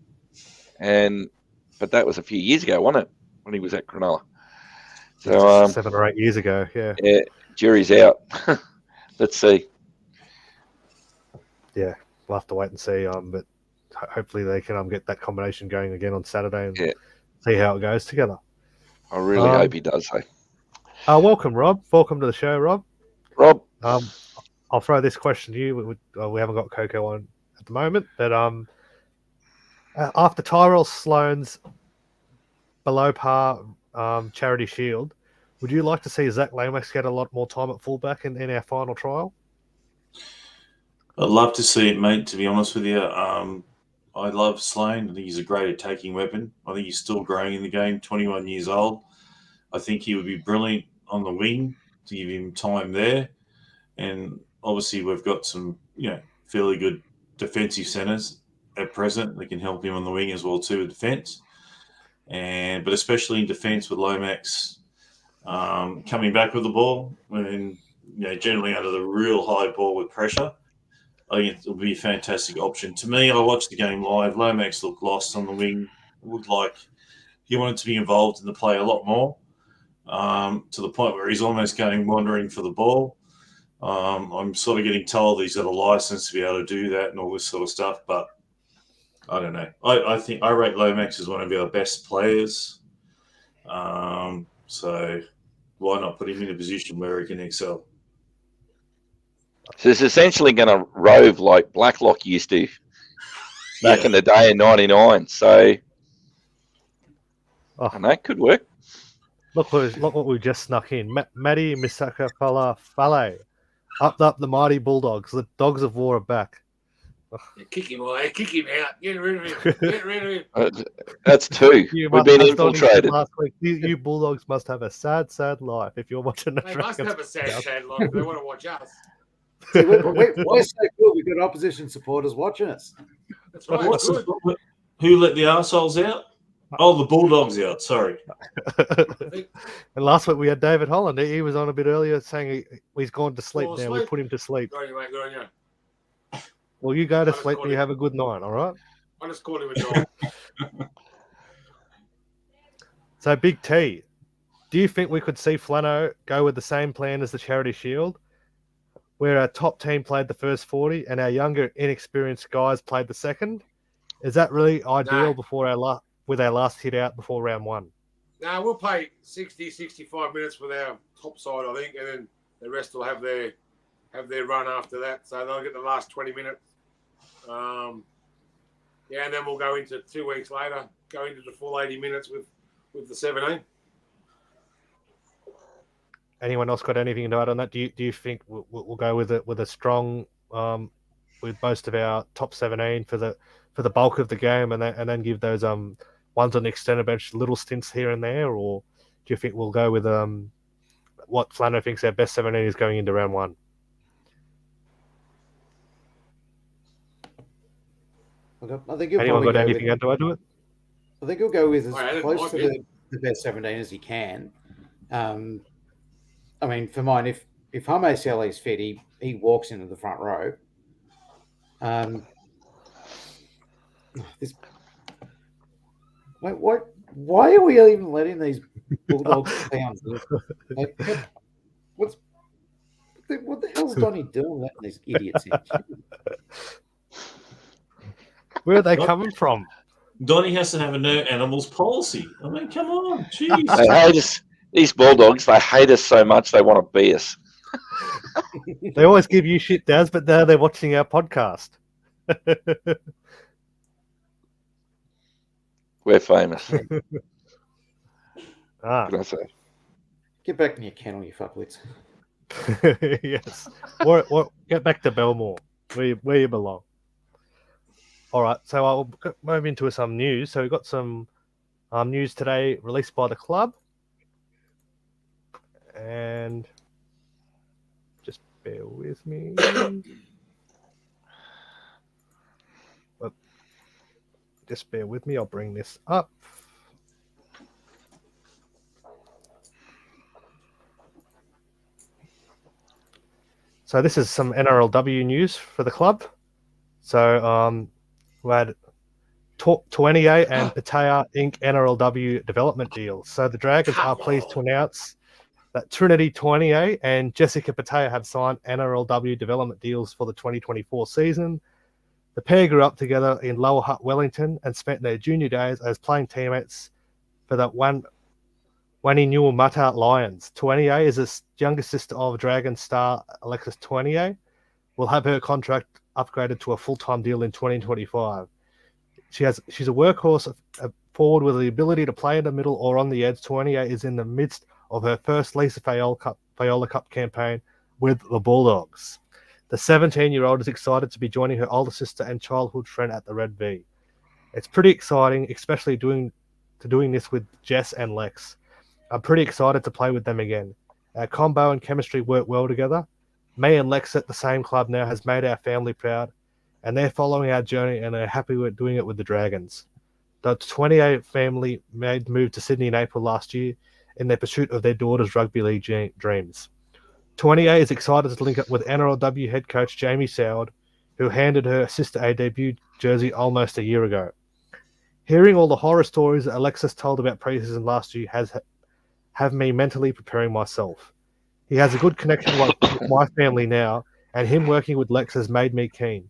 but that was a few years ago, wasn't it? When he was at Cronulla. So 7 or 8 years ago, yeah. Yeah, jury's out. Let's see. Yeah, we'll have to wait and see. But hopefully they can get that combination going again on Saturday and see how it goes together. I really hope he does. Hey. Welcome, Rob. Welcome to the show, Rob. Rob. I'll throw this question to you. We haven't got Coco on at the moment, but after Tyrell Sloan's below par Charity Shield, would you like to see Zach Lomax get a lot more time at fullback in our final trial? I'd love to see it, mate, to be honest with you. I love Sloan. I think he's a great attacking weapon. I think he's still growing in the game, 21 years old. I think he would be brilliant on the wing to give him time there. And obviously we've got some, fairly good defensive centres at present that can help him on the wing as well too with defence. But especially in defence with Lomax coming back with the ball and generally under the real high ball with pressure. I think it'll be a fantastic option. To me, I watched the game live. Lomax looked lost on the wing. It looked like he wanted to be involved in the play a lot more, to the point where he's almost going wandering for the ball. I'm sort of getting told he's got a license to be able to do that and all this sort of stuff, but I don't know. I think I rate Lomax as one of our best players. So why not put him in a position where he can excel? So it's essentially going to rove like Blacklock used to back in the day in '99. So, and that could work. Look what we just snuck in. Matty Misaka Fale. Up the mighty Bulldogs. The Dogs of War are back. Kick him away. Kick him out. Get rid of him. Get rid of him. That's two. We've been infiltrated. Last week. You Bulldogs must have a sad, sad life if you're watching the Dragons. They must have a sad, sad life. They want to watch us. See, we're so cool. We've got opposition supporters watching us. That's right. Who let the arseholes out? Oh, the Bulldogs out. Sorry. And last week we had David Holland. He was on a bit earlier saying he's gone to sleep now. We put him to sleep. Good on you, mate. Good on you. Well, you go to sleep and you have a good night, all right? I just called him a dog. So, Big T, do you think we could see Flano go with the same plan as the Charity Shield, where our top team played the first 40 and our younger, inexperienced guys played the second? Is that really ideal with our last hit out before round one? No, we'll play 60, 65 minutes with our top side, I think, and then the rest will have their run after that. So they'll get the last 20 minutes. And then we'll go into 2 weeks later, go into the full 80 minutes with the 17. Anyone else got anything to add on that? Do you think we'll go with a strong with most of our top 17 for the bulk of the game, and then give those ones on the extended bench little stints here and there, or do you think we'll go with what Flano thinks our best 17 is going into round one? I think you'll anyone got go anything to add to it? I think he'll go with as close to the best 17 as he can. I mean, for mine, if Hame Sele is fit, he walks into the front row. Why are we even letting these Bulldogs pounds? Like, what the hell's Donny doing letting these idiots in? Where are they coming from? Donny has to have a no animals policy. I mean, come on, jeez. These Bulldogs, they hate us so much they want to be us. They always give you shit, Daz, but now they're watching our podcast. We're famous. What can I say? Get back in your kennel, you fuckwits. Yes. Or get back to Belmore, where you belong. All right, so I'll move into some news. So we've got some news today released by the club. And just bear with me. Just bear with me. I'll bring this up. So this is some NRLW news for the club. So we had Tuania and Pattaya Inc. NRLW development deals. So the Dragons are pleased to announce that Trinity Tuania and Jessica Pattaya have signed NRLW development deals for the 2024 season. The pair grew up together in Lower Hutt, Wellington, and spent their junior days as playing teammates for the Waninuamata Lions. Tuania is the younger sister of Dragon star Alexis Tuania. Will have her contract upgraded to a full-time deal in 2025. She's a workhorse, a forward with the ability to play in the middle or on the edge. Tuania is in the midst of her first Lisa Fayola Cup campaign with the Bulldogs. The 17-year-old is excited to be joining her older sister and childhood friend at the Red V. It's pretty exciting, especially doing this with Jess and Lex. I'm pretty excited to play with them again. Our combo and chemistry work well together. Me and Lex at the same club now has made our family proud, and they're following our journey and are happy with doing it with the Dragons. The 28 family made the move to Sydney in April last year in their pursuit of their daughter's rugby league dreams. 28 is excited to link up with NRLW head coach Jamie Soward, who handed her sister a debut jersey almost a year ago. Hearing all the horror stories that Alexis told about preseason last year have me mentally preparing myself. He has a good connection with my family now, and him working with Lex has made me keen.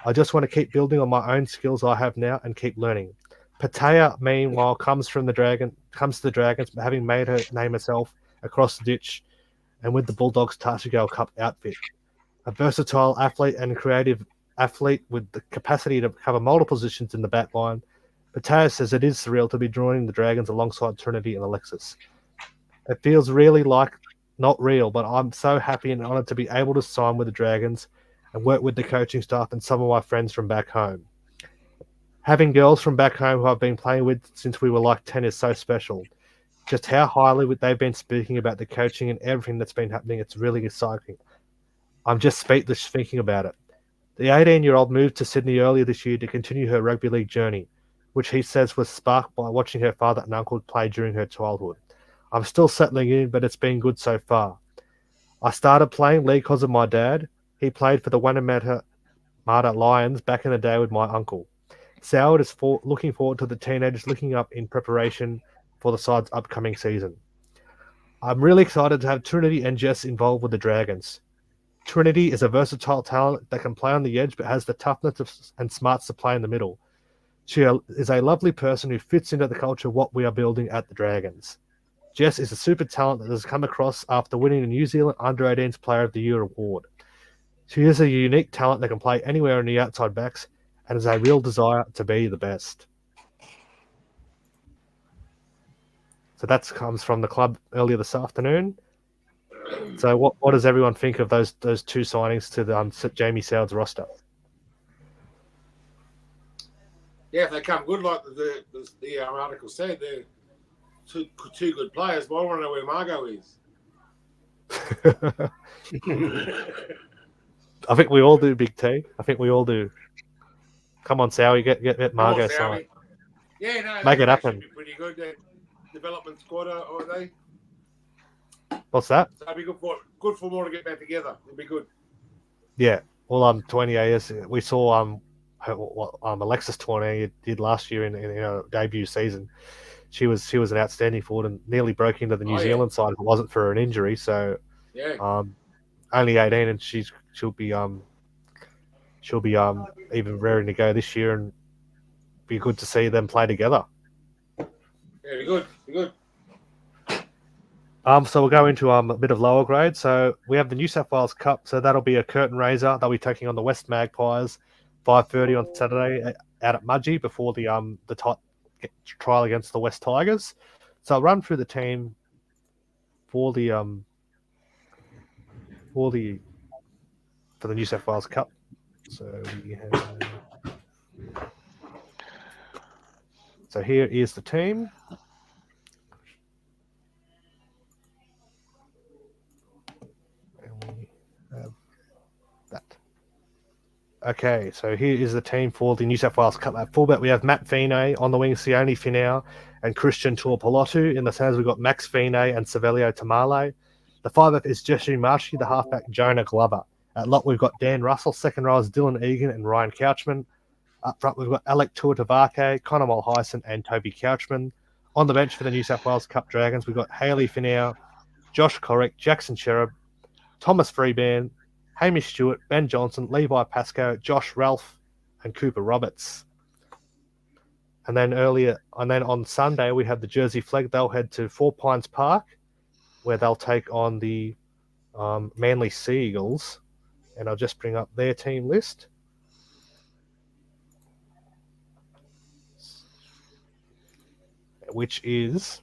I just want to keep building on my own skills I have now and keep learning. Patea, meanwhile, comes to the Dragons, having made her name herself across the ditch and with the Bulldogs Tarsha Cup outfit. A versatile athlete and creative athlete with the capacity to cover multiple positions in the back line, Patea says it is surreal to be joining the Dragons alongside Trinity and Alexis. It feels really like not real, but I'm so happy and honoured to be able to sign with the Dragons and work with the coaching staff and some of my friends from back home. Having girls from back home who I've been playing with since we were like 10 is so special. Just how highly they've been speaking about the coaching and everything that's been happening, it's really exciting. I'm just speechless thinking about it. The 18-year-old moved to Sydney earlier this year to continue her rugby league journey, which he says was sparked by watching her father and uncle play during her childhood. I'm still settling in, but it's been good so far. I started playing league because of my dad. He played for the Wannamatta Lions back in the day with my uncle. Soward is looking forward to the teenagers looking up in preparation for the side's upcoming season. I'm really excited to have Trinity and Jess involved with the Dragons. Trinity is a versatile talent that can play on the edge but has the toughness and smarts to play in the middle. She is a lovely person who fits into the culture of what we are building at the Dragons. Jess is a super talent that has come across after winning the New Zealand Under-18s Player of the Year award. She is a unique talent that can play anywhere in the outside backs and has a real desire to be the best. So that comes from the club earlier this afternoon. So what does everyone think of those two signings to the Jamie Soward's roster? Yeah, if they come good, like the article said, they're two good players. But I want to know where Margot is. I think we all do, Big T. I think we all do. Come on, Sowie, get Margot signed. Yeah, no, make it happen. Should be pretty good. Their development squad, are they? What's that? So it'd be good for more to get back together. It'd be good. Yeah. Well, 28 years. We saw what Alexis 20 did last year in her debut season. She was an outstanding forward and nearly broke into the New Zealand side if it wasn't for an injury. So only 18 and she'll be even raring to go this year and be good to see them play together. Yeah, be good. So we'll go into a bit of lower grade. So we have the New South Wales Cup. So that'll be a curtain raiser. They'll be taking on the West Magpies, 5:30 on Saturday out at Mudgee before the trial against the West Tigers. So I'll run through the team for the New South Wales Cup. So we have. So here is the team. And we have that. Okay, so here is the team for the New South Wales Cup. At fullback, we have Matt Fine on the wing, Sione Finau and Christian Tuapolotu. In the centres, we've got Max Fine and Savelio Tamale. The 5F is Jesse Marshy, the halfback Jonah Glover. At lock, we've got Dan Russell. Second row is Dylan Egan and Ryan Couchman. Up front, we've got Alec Tuatavake, Connor Mulhyson, and Toby Couchman. On the bench for the New South Wales Cup Dragons, we've got Hayley Finau, Josh Corrick, Jackson Cherub, Thomas Freeban, Hamish Stewart, Ben Johnson, Levi Pascoe, Josh Ralph, and Cooper Roberts. And then on Sunday, we have the Jersey Flag. They'll head to Four Pines Park, where they'll take on the Manly Sea Eagles. And I'll just bring up their team list. Which is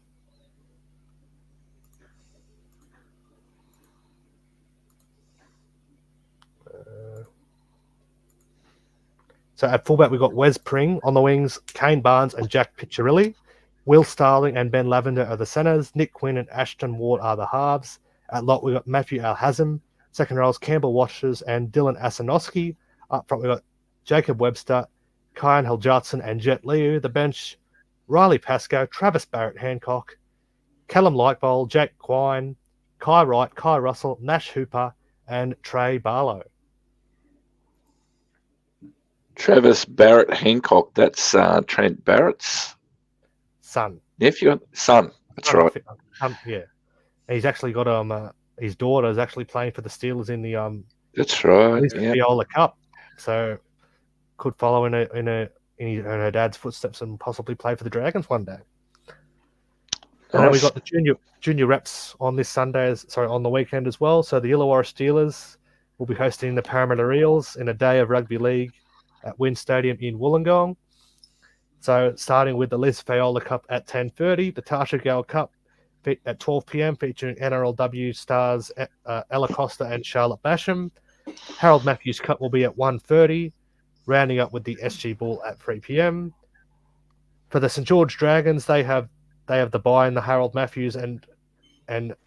So at fullback, we've got Wes Pring. On the wings, Kane Barnes and Jack Piccirilli. Will Starling and Ben Lavender are the centres. Nick Quinn and Ashton Ward are the halves. At lock, we've got Matthew Alhazem. Second rows, Campbell Waters and Dylan Asanowski. Up front, we've got Jacob Webster, Kyan Heljartson and Jet Liu. The bench, Riley Pascoe, Travis Barrett-Hancock, Callum Lightbowl, Jack Quine, Kai Wright, Kai Russell, Nash Hooper, and Trey Barlow. Travis Barrett-Hancock, that's Trent Barrett's Son. nephew? Son, that's right. Yeah. He's actually got his daughter is actually playing for the Steelers in the That's right. Viola Cup. So could follow in her dad's footsteps and possibly play for the Dragons one day. And then we've got the junior reps on this on the weekend as well. So the Illawarra Steelers will be hosting the Parramatta Eels in a day of rugby league at Wynn Stadium in Wollongong. So starting with the Liz Viola Cup at 10:30, the Tasha Gale Cup at 12 p.m. featuring NRLW stars Ella Costa and Charlotte Basham. Harold Matthews Cup will be at 1:30, rounding up with the SG Ball at 3 p.m. For the St George Dragons, they have the bye in the Harold Matthews and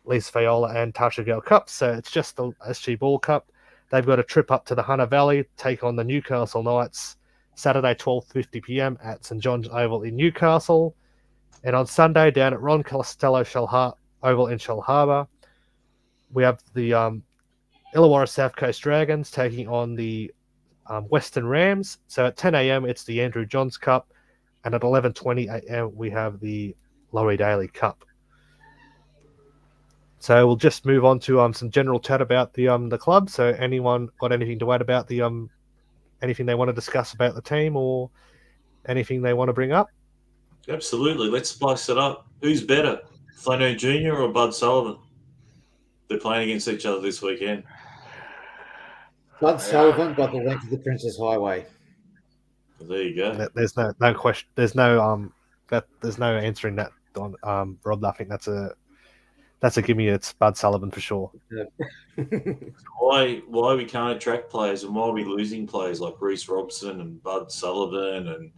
Liz Viola and Tasha Gale Cup, so it's just the SG Ball Cup. They've got a trip up to the Hunter Valley, take on the Newcastle Knights, Saturday 12:50 p.m. at St John's Oval in Newcastle. And on Sunday, down at Ron Costello Oval in Shell Harbour, we have the Illawarra South Coast Dragons taking on the Western Rams. So at 10 a.m., it's the Andrew Johns Cup. And at 11:20 a.m., we have the Laurie Daly Cup. So we'll just move on to some general chat about the club. So anyone got anything to add about anything they want to discuss about the team or anything they want to bring up? Absolutely. Let's spice it up. Who's better, Flano Jr. or Bud Sullivan? They're playing against each other this weekend. Bud Sullivan by the length of the Princess Highway. Well, there you go. There's no question. There's no answering that, Rob. I think that's a gimme. It's Bud Sullivan for sure. Why we can't attract players and why are we losing players like Reece Robson and Bud Sullivan and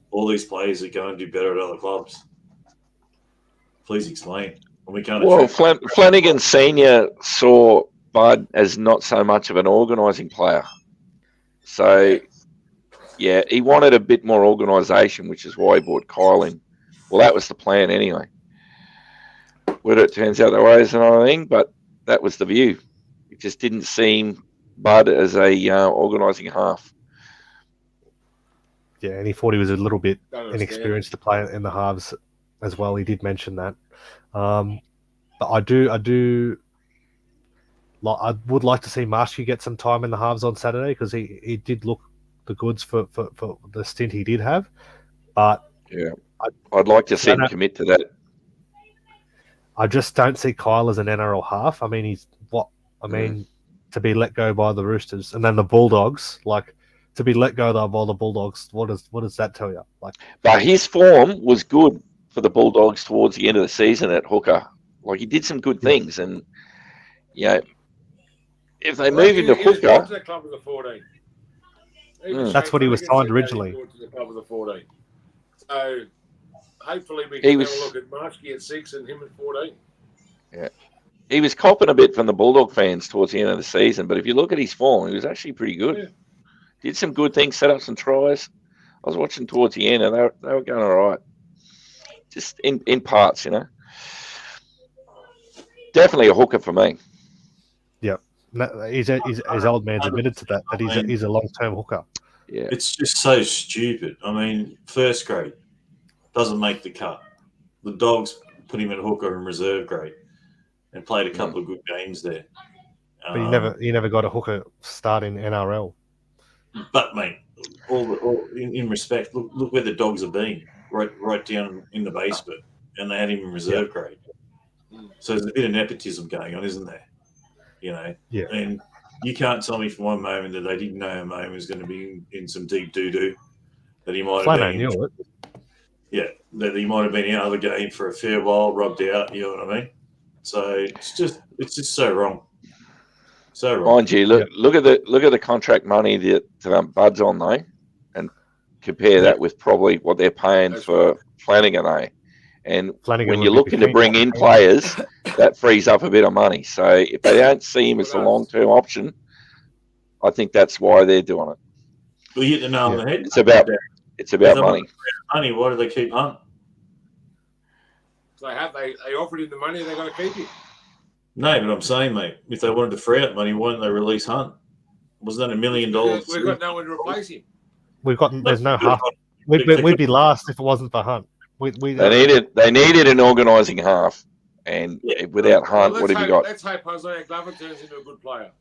all these players that go and do better at other clubs? Please explain. And we can't. Well, Flanagan Senior saw Bud as not so much of an organising player. So, yeah, he wanted a bit more organisation, which is why he brought Kyle in. Well, that was the plan anyway. Whether it turns out that way is another thing, but that was the view. It just didn't seem Bud as a organising half. Yeah, and he thought he was a little bit inexperienced to play in the halves as well. He did mention that. But I would like to see Mudgee get some time in the halves on Saturday because he did look the goods for the stint he did have. But yeah, I'd like to see him commit to that. I just don't see Kyle as an NRL half. I mean, to be let go by the Roosters and then the Bulldogs, to be let go by the Bulldogs, what does that tell you? But his form was good for the Bulldogs towards the end of the season at hooker. He did some good things, and if they move into hooker, to the club of the 14. That's what he was signed originally. To the club of the 14. So hopefully we can have a look at Mudgee at 6 and him at 14. Yeah, he was copping a bit from the Bulldog fans towards the end of the season, but if you look at his form, he was actually pretty good. Yeah. Did some good things, set up some tries. I was watching towards the end, and they were going all right. Just in parts, Definitely a hooker for me. Yeah, his old man's admitted to that he's a long-term hooker. Yeah, it's just so stupid. I mean, first grade doesn't make the cut. The Dogs put him at hooker in reserve grade and played a couple of good games there. But he never got a hooker start in NRL. But mate, in respect, look where the Dogs have been, right down in the basement, and they had him in reserve grade. So there's a bit of nepotism going on, isn't there? Yeah. And you can't tell me for one moment that they didn't know how Moan was going to be in some deep doo-doo, that he might have been. Knew it. Yeah, that he might have been out of the game for a fair while, rubbed out. You know what I mean? So it's just so wrong. So wrong. Mind you, look at the contract money that Bud's on though, and Compare that with probably what they're paying for Flanagan, eh? And when you're looking to bring in players, that frees up a bit of money. So if they don't see him as a long-term option, I think that's why they're doing it. Well, you hit the nail on the head. It's about money. Money. Why do they keep Hunt? They offered him the money. They got to keep him. No, but I'm saying, mate, if they wanted to free up money, why didn't they release Hunt? Wasn't that $1 million? We've got no one to replace him. There's no half. We'd be last if it wasn't for Hunt. They needed an organising half, and without Hunt, what have you got? Let's hope Isaiah Glover turns into a good player.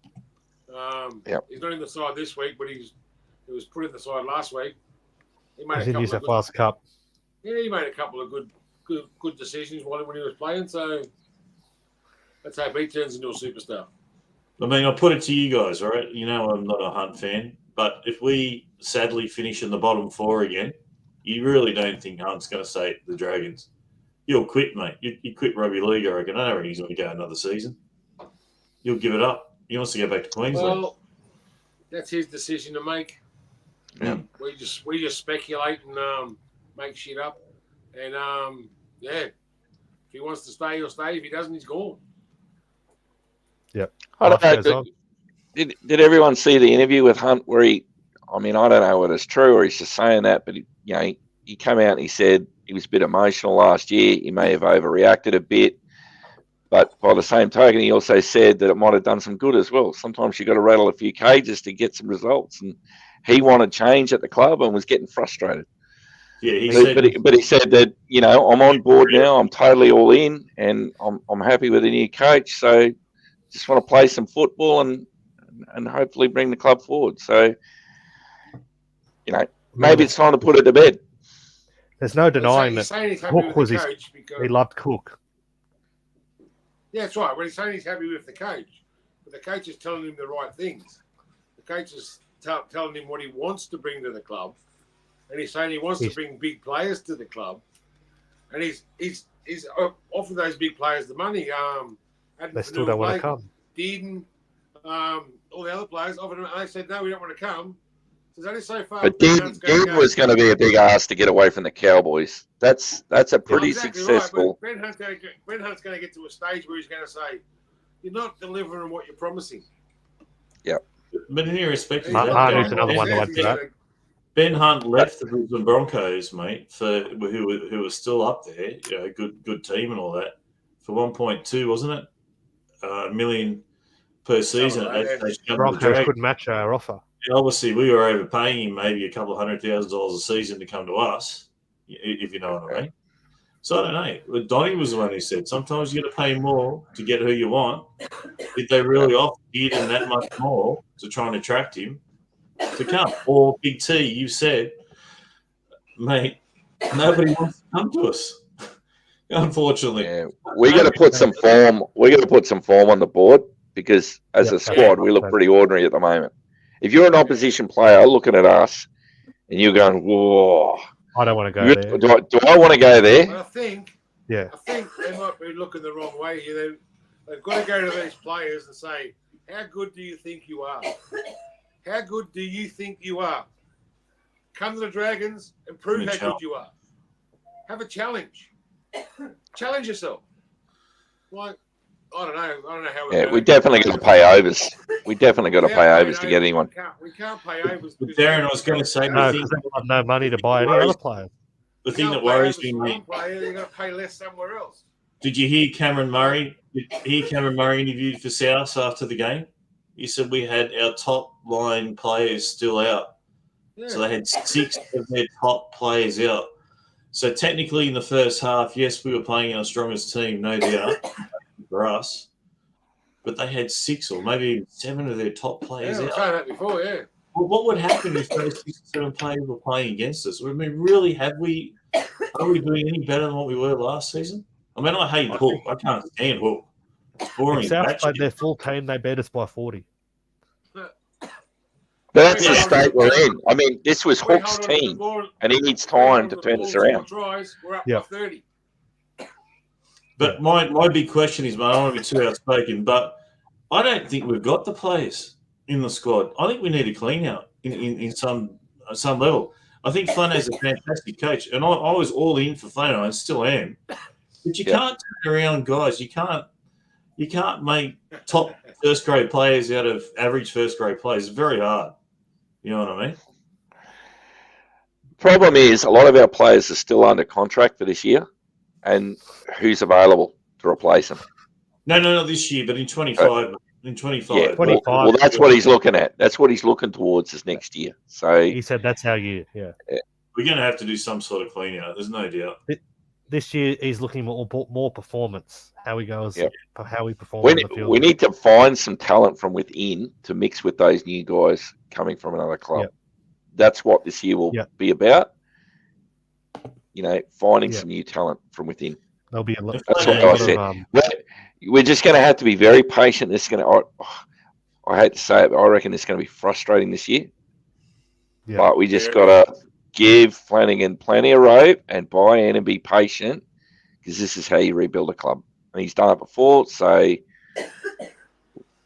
He's not in the side this week, but he was put in the side last week. He made New South Wales Cup. Yeah, he made a couple of good decisions when he was playing. So let's hope he turns into a superstar. I mean, I'll put it to you guys, all right? You know I'm not a Hunt fan, but if we sadly finish in the bottom 4 again, you really don't think Hunt's going to stay at the Dragons. You'll quit, mate. You quit rugby league, I reckon. I don't reckon he's going to go another season. You'll give it up. He wants to go back to Queensland. Well, that's his decision to make. Yeah. We just speculate and make shit up. And, if he wants to stay, he'll stay. If he doesn't, he's gone. Yep. I don't know. Did everyone see the interview with Hunt where I don't know whether it's true or he's just saying that, but he came out and he said he was a bit emotional last year. He may have overreacted a bit. But by the same token, he also said that it might have done some good as well. Sometimes you've got to rattle a few cages to get some results. And he wanted change at the club and was getting frustrated. Yeah, he said that, I'm on board now. I'm totally all in and I'm happy with the new coach. So just want to play some football and hopefully bring the club forward. So, maybe it's time to put it to bed. There's no denying that Cook was he loved Cook. Yeah, that's right. Well, he's saying he's happy with the coach, but the coach is telling him the right things. The coach is telling him what he wants to bring to the club, and he's saying he wants to bring big players to the club, and he's offered those big players the money. They still don't want to come. Dearden, all the other players offered them, and they said no, we don't want to come. So there's only so far. But Dearden was going to be a big ask to get away from the Cowboys. That's a pretty successful. Right, Ben Hunt's going to get to a stage where he's going to say, "You're not delivering what you're promising." Yep. But in respect, another one to add to that. Ben Hunt left the Brisbane Broncos, mate, for who was still up there, good team and all that, for 1.2, wasn't it? million per season. Broncos could match our offer. And obviously, we were overpaying him maybe a couple of $100,000 a season to come to us, if you know what I mean. So I don't know. Donnie was the one who said sometimes you got to pay more to get who you want. Did they really offer him that much more to try and attract him to come? Or Big T, you said, mate, nobody wants to come to us. Unfortunately, we got to put some form. We got to put some form on the board because as a squad, we look pretty ordinary at the moment. If you're an opposition player looking at us and you're going, whoa, I don't want to go there. Do I want to go there? I think they might be looking the wrong way here. They've got to go to these players and say, how good do you think you are? How good do you think you are? Come to the Dragons and prove how good you are. Have a challenge. Challenge yourself. Like, I don't know how. We definitely got to pay overs. We definitely got to pay overs to get anyone. We can't pay overs. But Darren, I was going to say, no, because they've got no money to buy any other players. The thing that worries me, mate. You're going to pay less somewhere else. Did you hear Cameron Murray? Interviewed for South after the game? He said we had our top line players still out. Yeah. So they had 6 of their top players out. So technically in the first half, yes, we were playing our strongest team, no doubt, for us. But they had 6 or maybe 7 of their top players out. I was saying that before, yeah. Well, what would happen if those 6 or 7 players were playing against us? I mean, really, are we doing any better than what we were last season? I mean, I hate Hook. I can't stand Hook. It's boring. If South played their full team, they beat us by 40. That's the state we're in. I mean, this was Hook's team, and he needs time to turn us around. We're up by 30. But my big question is, mate, I don't want to be too outspoken, but I don't think we've got the players in the squad. I think we need a clean out in some level. I think Flano's a fantastic coach, and I was all in for Flano, and still am. But you can't turn around guys. You can't make top first grade players out of average first grade players. It's very hard. You know what I mean? Problem is, a lot of our players are still under contract for this year, and who's available to replace them? No, not this year, but in 25. In 25. Yeah, 25. well, that's what he's looking at. That's what he's looking towards this next year. So He said that's our year. Yeah. We're going to have to do some sort of clean out. There's no doubt. This year he's looking more performance. How he goes, how we perform we, on the field. we need to find some talent from within to mix with those new guys coming from another club. Yep. That's what this year will be about. Finding some new talent from within. There'll be a lot. That's what I said. We're just going to have to be very patient. This is going to. I hate to say it, but I reckon it's going to be frustrating this year. Yeah. But we just got to give Flanagan plenty of rope and buy in and be patient, because this is how you rebuild a club. And he's done it before, so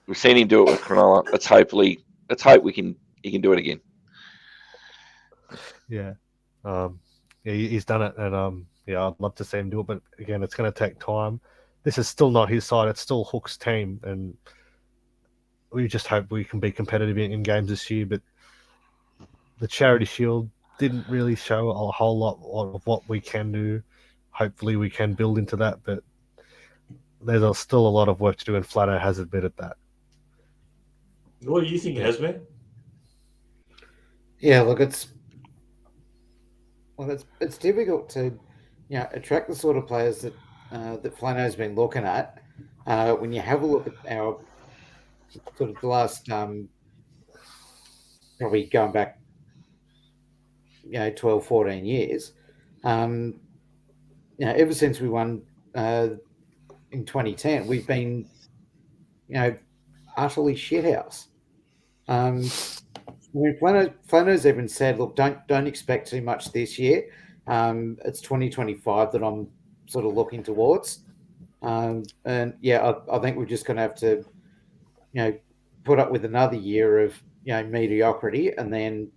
we've seen him do it with Cronulla. Let's hope he can do it again. Yeah. He's done it, and I'd love to see him do it, but again, it's going to take time. This is still not his side; it's still Hook's team, and we just hope we can be competitive in games this year. But the Charity Shield didn't really show a whole lot of what we can do. Hopefully, we can build into that, but there's still a lot of work to do, and Flano has admitted that. What do you think, Hasman? Yeah, look, it's difficult to attract the sort of players that that Flano's been looking at. When you have a look at our sort of the last probably going back 12, 14 years, ever since we won in 2010, we've been utterly shithouse. Flano's even said, look, don't expect too much this year. It's 2025 that I'm sort of looking towards. I think we're just going to have to, put up with another year of, mediocrity. And then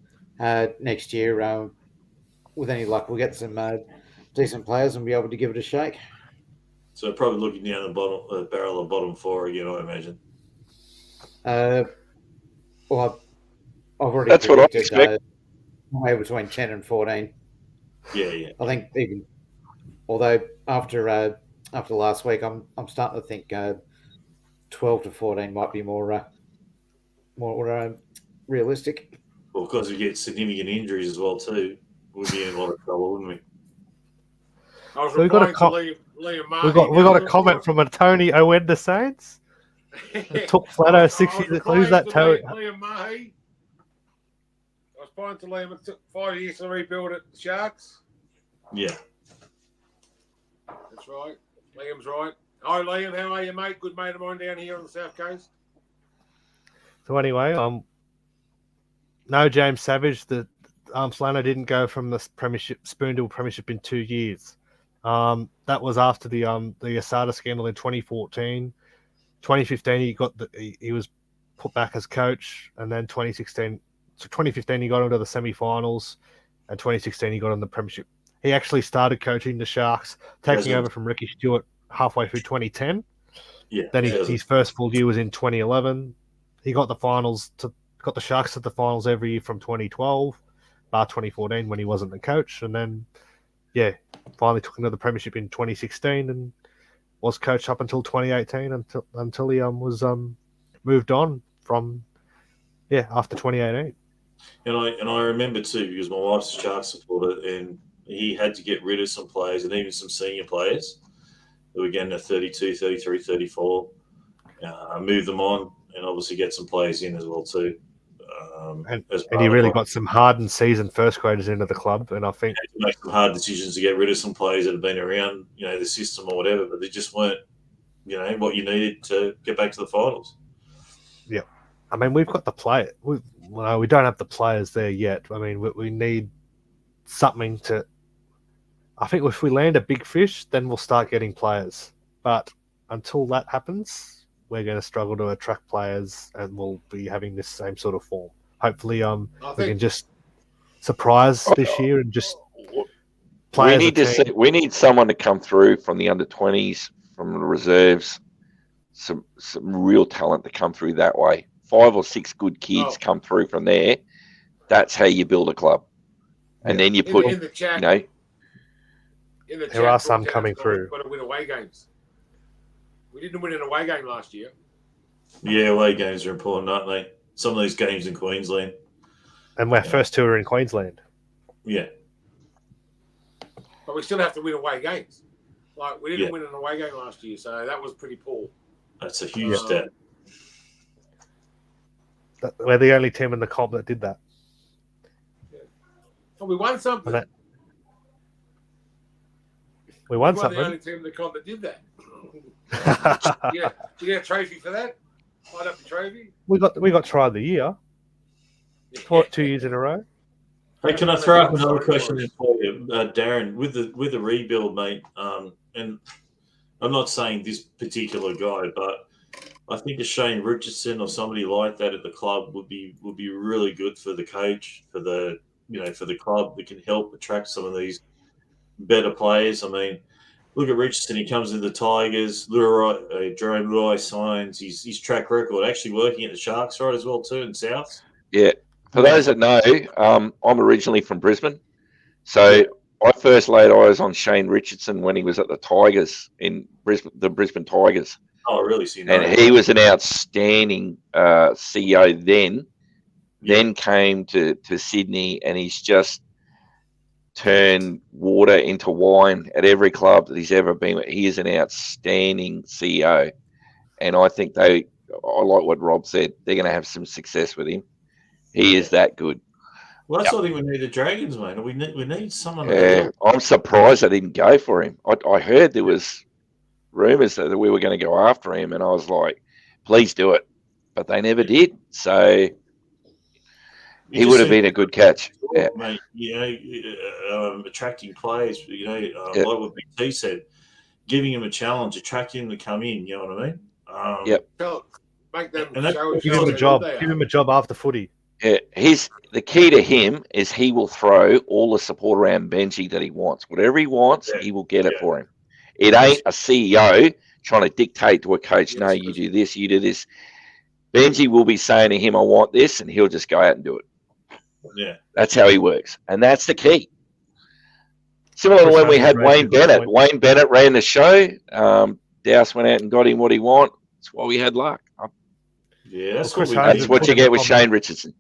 next year, with any luck, we'll get some decent players and be able to give it a shake. So probably looking down the barrel of bottom four again, I imagine. Well, I've already That's what I expect. Somewhere between 10 and 14. Yeah. I think even, although after last week, I'm starting to think 12 to 14 might be more realistic. Well, because we get significant injuries as well too, we'd be in a lot of trouble, wouldn't we? I was So we got a comment from a Tony Owen the Saints. It took Flano 60 to lose that Tony. Liam Mahi. I was pointing to Liam. It took 5 years to rebuild it. The Sharks. Yeah. That's right. Liam's right. Hi, Liam. How are you, mate? Good mate of mine down here on the South Coast. So anyway, no James Savage. The Flano didn't go from the spoon to a premiership in 2 years. That was after the Asada scandal in 2014. 2015, he was put back as coach, and then 2015 he got into the semi-finals, and 2016 he got on the premiership. He actually started coaching the Sharks, taking over from Ricky Stewart halfway through 2010. Yeah. Then his first full year was in 2011. He got the Sharks to the finals every year from 2012, bar 2014 when he wasn't the coach, and then finally took him to the premiership in 2016 and was coached up until 2018 until he was moved on from after 2018. And I remember too, because my wife's a Sharks supporter, and he had to get rid of some players and even some senior players that were getting to 32, 33, 34, move them on, and obviously get some players in as well too. And he really got some hardened seasoned first graders into the club, and I think had to make some hard decisions to get rid of some players that have been around, the system or whatever, but they just weren't, what you needed to get back to the finals. Yeah, I mean, we've got the player. We don't have the players there yet. I mean, we need something to. I think if we land a big fish, then we'll start getting players. But until that happens, we're going to struggle to attract players, and we'll be having this same sort of form. Hopefully, we can just surprise this year and just play we as a need to team? see, we need someone to come through from the under-20s, from the reserves, some real talent to come through that way. 5 or 6 good kids come through from there. That's how you build a club. And then you put, in the chat, you know, in the there chat, are some coming through. Got to win away games. We didn't win an away game last year. Yeah, away games are important, aren't they? Some of these games in Queensland. And our first 2 are in Queensland. Yeah. But we still have to win away games. Like, we didn't win an away game last year, so that was pretty poor. That's a huge stat. We're the only team in the comp that did that. And we won something. We won the something. only team in the comp that did that. Did you get a trophy for that? Light up the trophy? We got try of the year. 2 years in a row. Hey, can I throw up another question in for you, Darren? With the rebuild, mate, and I'm not saying this particular guy, but I think a Shane Richardson or somebody like that at the club would be really good for the coach, for the club that can help attract some of these better players. I mean, look at Richardson. He comes into the Tigers. Jerome Luai signs. His track record actually working at the Sharks, right, as well too in South. Yeah. For those that know, I'm originally from Brisbane. So I first laid eyes on Shane Richardson when he was at the Tigers in Brisbane, the Brisbane Tigers. Oh, really? And he was an outstanding CEO then. Then came to Sydney, and he's just turned water into wine at every club that he's ever been with. He is an outstanding CEO. And I think I like what Rob said. They're going to have some success with him. He is that good. Well, that's what I think we need the Dragons, mate. We need someone. Yeah, I'm surprised I didn't go for him. I heard there was rumours that we were going to go after him, and I was like, please do it. But they never did. So he would have been a good catch. Yeah. Mate, attracting players, like what Big T said, giving him a challenge, attracting him to come in, you know what I mean? Make them give him a job. Give him a job after footy. Yeah, the key to him is he will throw all the support around Benji that he wants. Whatever he wants, he will get it for him. It ain't a CEO trying to dictate to a coach, no, you do this, you do this. Benji will be saying to him, I want this, and he'll just go out and do it. Yeah. That's how he works. And that's the key. Similar to when we had Wayne Bennett. Wayne Bennett ran the show. Dowse went out and got him what he wanted. That's why we had luck. Yeah, that's what you get with Shane Richardson.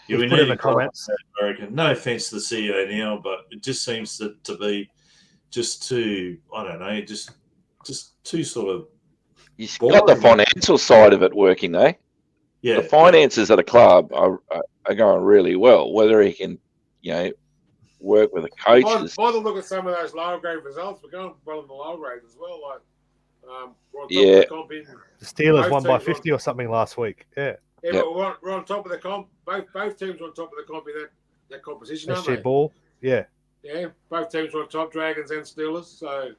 Yeah, we put in the comments. No offense to the CEO now, but it just seems to be just too, I don't know, just too sort of. You've got the financial side of it working, though. Yeah. The finances at a club are going really well. Whether he can, work with the coaches. By the look at some of those lower grade results, we're going well in the lower grade as well. Yeah. The Steelers won by 50 or something last week. Yeah. Yeah, but we're on top of the comp. Both teams are on top of the comp in that competition, aren't they? Ball. Yeah. Yeah, both teams are on top, Dragons and Steelers. So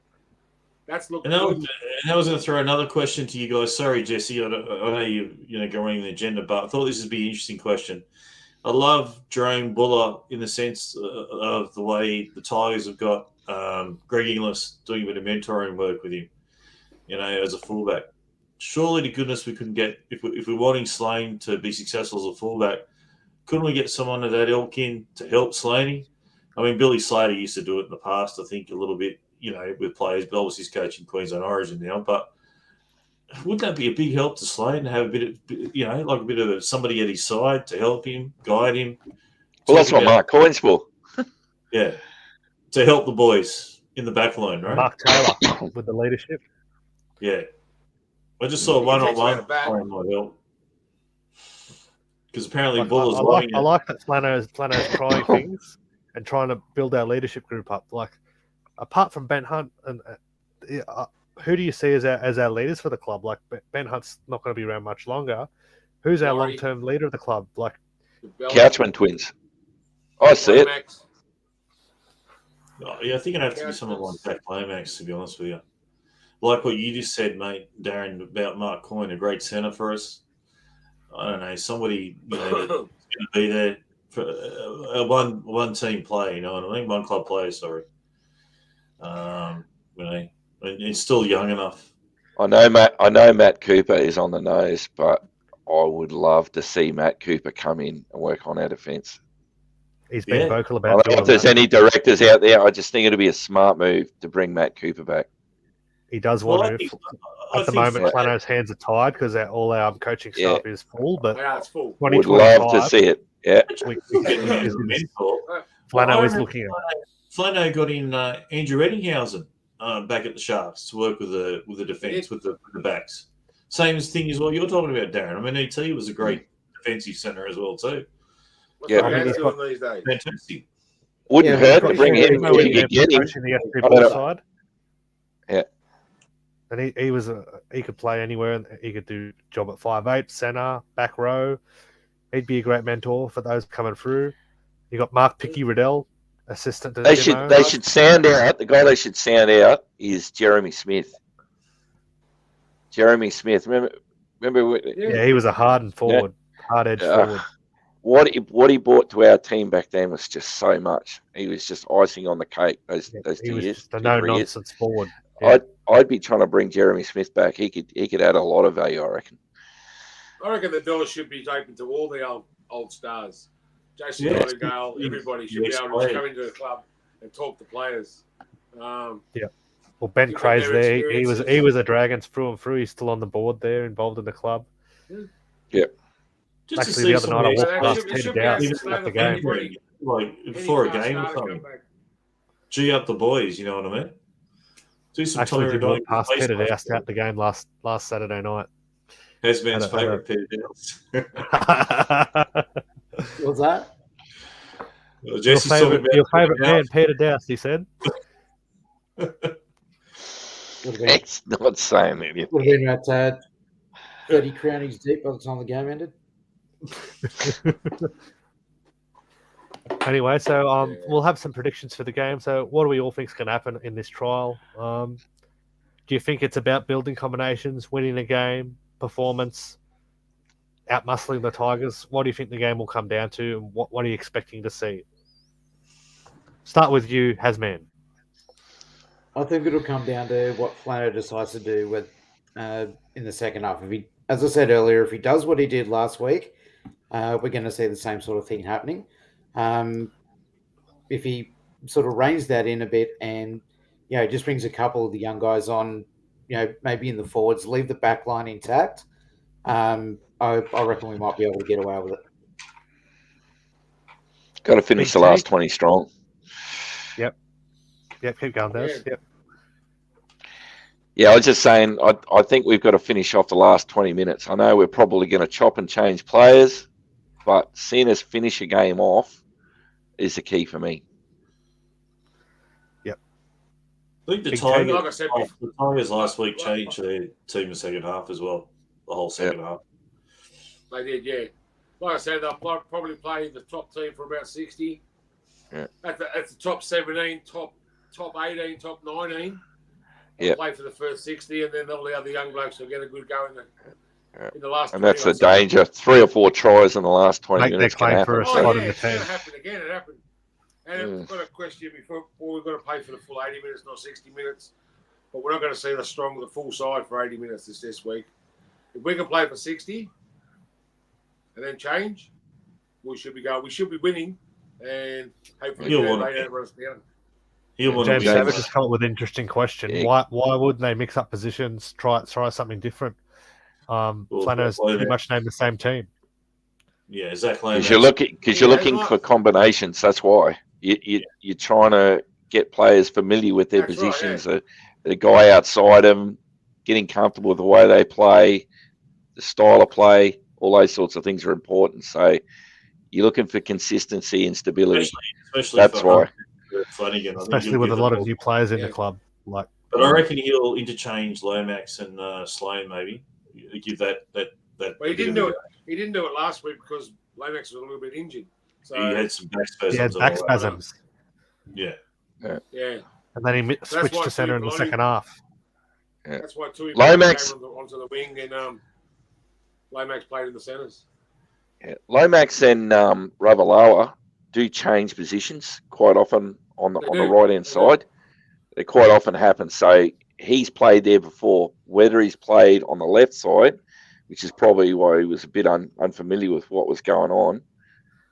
that's looking good. And I was going to throw another question to you guys. Sorry, Jesse. I know you're going the agenda, but I thought this would be an interesting question. I love Jerome Buller in the sense of the way the Tigers have got Greg Inglis doing a bit of mentoring work with him, as a fullback. Surely to goodness we couldn't get, if we're wanting Slane to be successful as a fullback, couldn't we get someone of that ilk in to help Slaney? I mean, Billy Slater used to do it in the past, I think, a little bit, with players, but obviously he's coaching Queensland Origin now. But wouldn't that be a big help to Slane to have a bit of, like a bit of somebody at his side to help him, guide him? Well, that's what Mark Coyne's for. Yeah, to help the boys in the back line, right? Mark Taylor with the leadership. Yeah. I just saw one-on-one might help. Because apparently Buller's I like that Flano's trying things and trying to build our leadership group up. Like, apart from Ben Hunt, and who do you see as our leaders for the club? Like, Ben Hunt's not going to be around much longer. Who's our long-term leader of the club? Like, Couchman twins. I see it. Yeah, I think it'd have to be someone like Jack Lomax, to be honest with you. Like what you just said, mate, Darren, about Mark Coyne, a great centre for us. I don't know, somebody that's going to be there for one team play. You know what I mean? One club player. Sorry. And he's still young enough. I know Matt Cooper is on the nose, but I would love to see Matt Cooper come in and work on our defence. He's been vocal I about don't know doing if there's that. any directors out there. I just think it'd be a smart move to bring Matt Cooper back. He does Well, want to. At the moment, Plano's hands are tied because all our coaching staff is full. But it's full. Would love to see it. Yeah. Flano is looking at. Flano got in Andrew Eddinghausen back at the Sharks to work with the defence, with the backs. Same thing as what you're talking about, Darren. I mean, ET was a great defensive centre as well too. What's Flano doing these days? Fantastic. Wouldn't hurt to bring him if you could get him. The FP side. Yeah. And he could play anywhere, and he could do job at 5'8", centre, back row. He'd be a great mentor for those coming through. You got Mark Picky Riddell, assistant to They should sound out. The guy they should sound out is Jeremy Smith. Jeremy Smith, remember? Yeah, he was a hard forward, hard edge forward. What he brought to our team back then was just so much. He was just icing on the cake. Those 2 years. Just a no nonsense forward. Yeah. I'd be trying to bring Jeremy Smith back. He could add a lot of value, I reckon. I reckon the door should be open to all the old stars. Jason Nightingale, everybody should be able to just come into the club and talk to players. Well, Ben Cray's there. He was a Dragons through and through. He's still on the board there, involved in the club. Yeah. Actually, the other night I walked past Peter Downs at the game. Like before a game or something. G up the boys, you know what I mean? Do some actually did walk past Peter Downs out the game last Saturday night. Hasman's favourite Peter Downs. What's that? Well, your favourite man, Peter Downs, he said. It's not saying anything. Would have been about 30 crownings deep by the time the game ended. Anyway, so we'll have some predictions for the game. So what do we all think is going to happen in this trial? Do you think it's about building combinations, winning a game, performance, out-muscling the Tigers? What do you think the game will come down to, and what are you expecting to see? Start with you, Hasman. I think it'll come down to what Flano decides to do with in the second half. As I said earlier, if he does what he did last week, we're going to see the same sort of thing happening. If he sort of reins that in a bit and, just brings a couple of the young guys on, maybe in the forwards, leave the back line intact, I reckon we might be able to get away with it. Got to finish the last 20 strong. Yep, keep going, Des. Yep. Yeah, I was just saying, I think we've got to finish off the last 20 minutes. I know we're probably going to chop and change players, but seeing us finish a game off is the key for me. Yep. I think the Tigers last week changed their team in the second half as well, the whole second half. They did, yeah. Like I said, they'll probably play the top team for about 60. Yeah. At the top 17, top 18, top 19. Yeah. Play for the first 60, and then all the other young blokes will get a good go in the last. And that's the danger. 3 or 4 tries in the last 20 minutes can happen. For a spot in the it's going to happen again. It happened. And we've got a question before we've got to play for the full 80 minutes, not 60 minutes. But we're not going to see the full side for 80 minutes this week. If we can play for 60 and then change, we should be winning, and hopefully they don't run us down. James Savage has come up with an interesting question. Yeah. Why wouldn't they mix up positions, try something different? Flano's pretty much named the same team. Yeah, exactly. Because you're looking for combinations. That's why you're trying to get players familiar with their positions. Right, the guy outside them, getting comfortable with the way they play, the style of play, all those sorts of things are important. So you're looking for consistency and stability. Especially that's why. Flanagan, especially with a lot of new players in the club. But I reckon he'll interchange Lomax and Sloan maybe. Give that. Well, he didn't do it. He didn't do it last week because Lomax was a little bit injured. So he had some back spasms. He had back spasms. Yeah. And then he switched to centre in the second half. Yeah. That's why Tui Lomax came onto the wing and Lomax played in the centres. Yeah. Lomax and Ravalawa do change positions quite often on the right hand side. It quite often happens. So he's played there before. Whether he's played on the left side, which is probably why he was a bit unfamiliar with what was going on,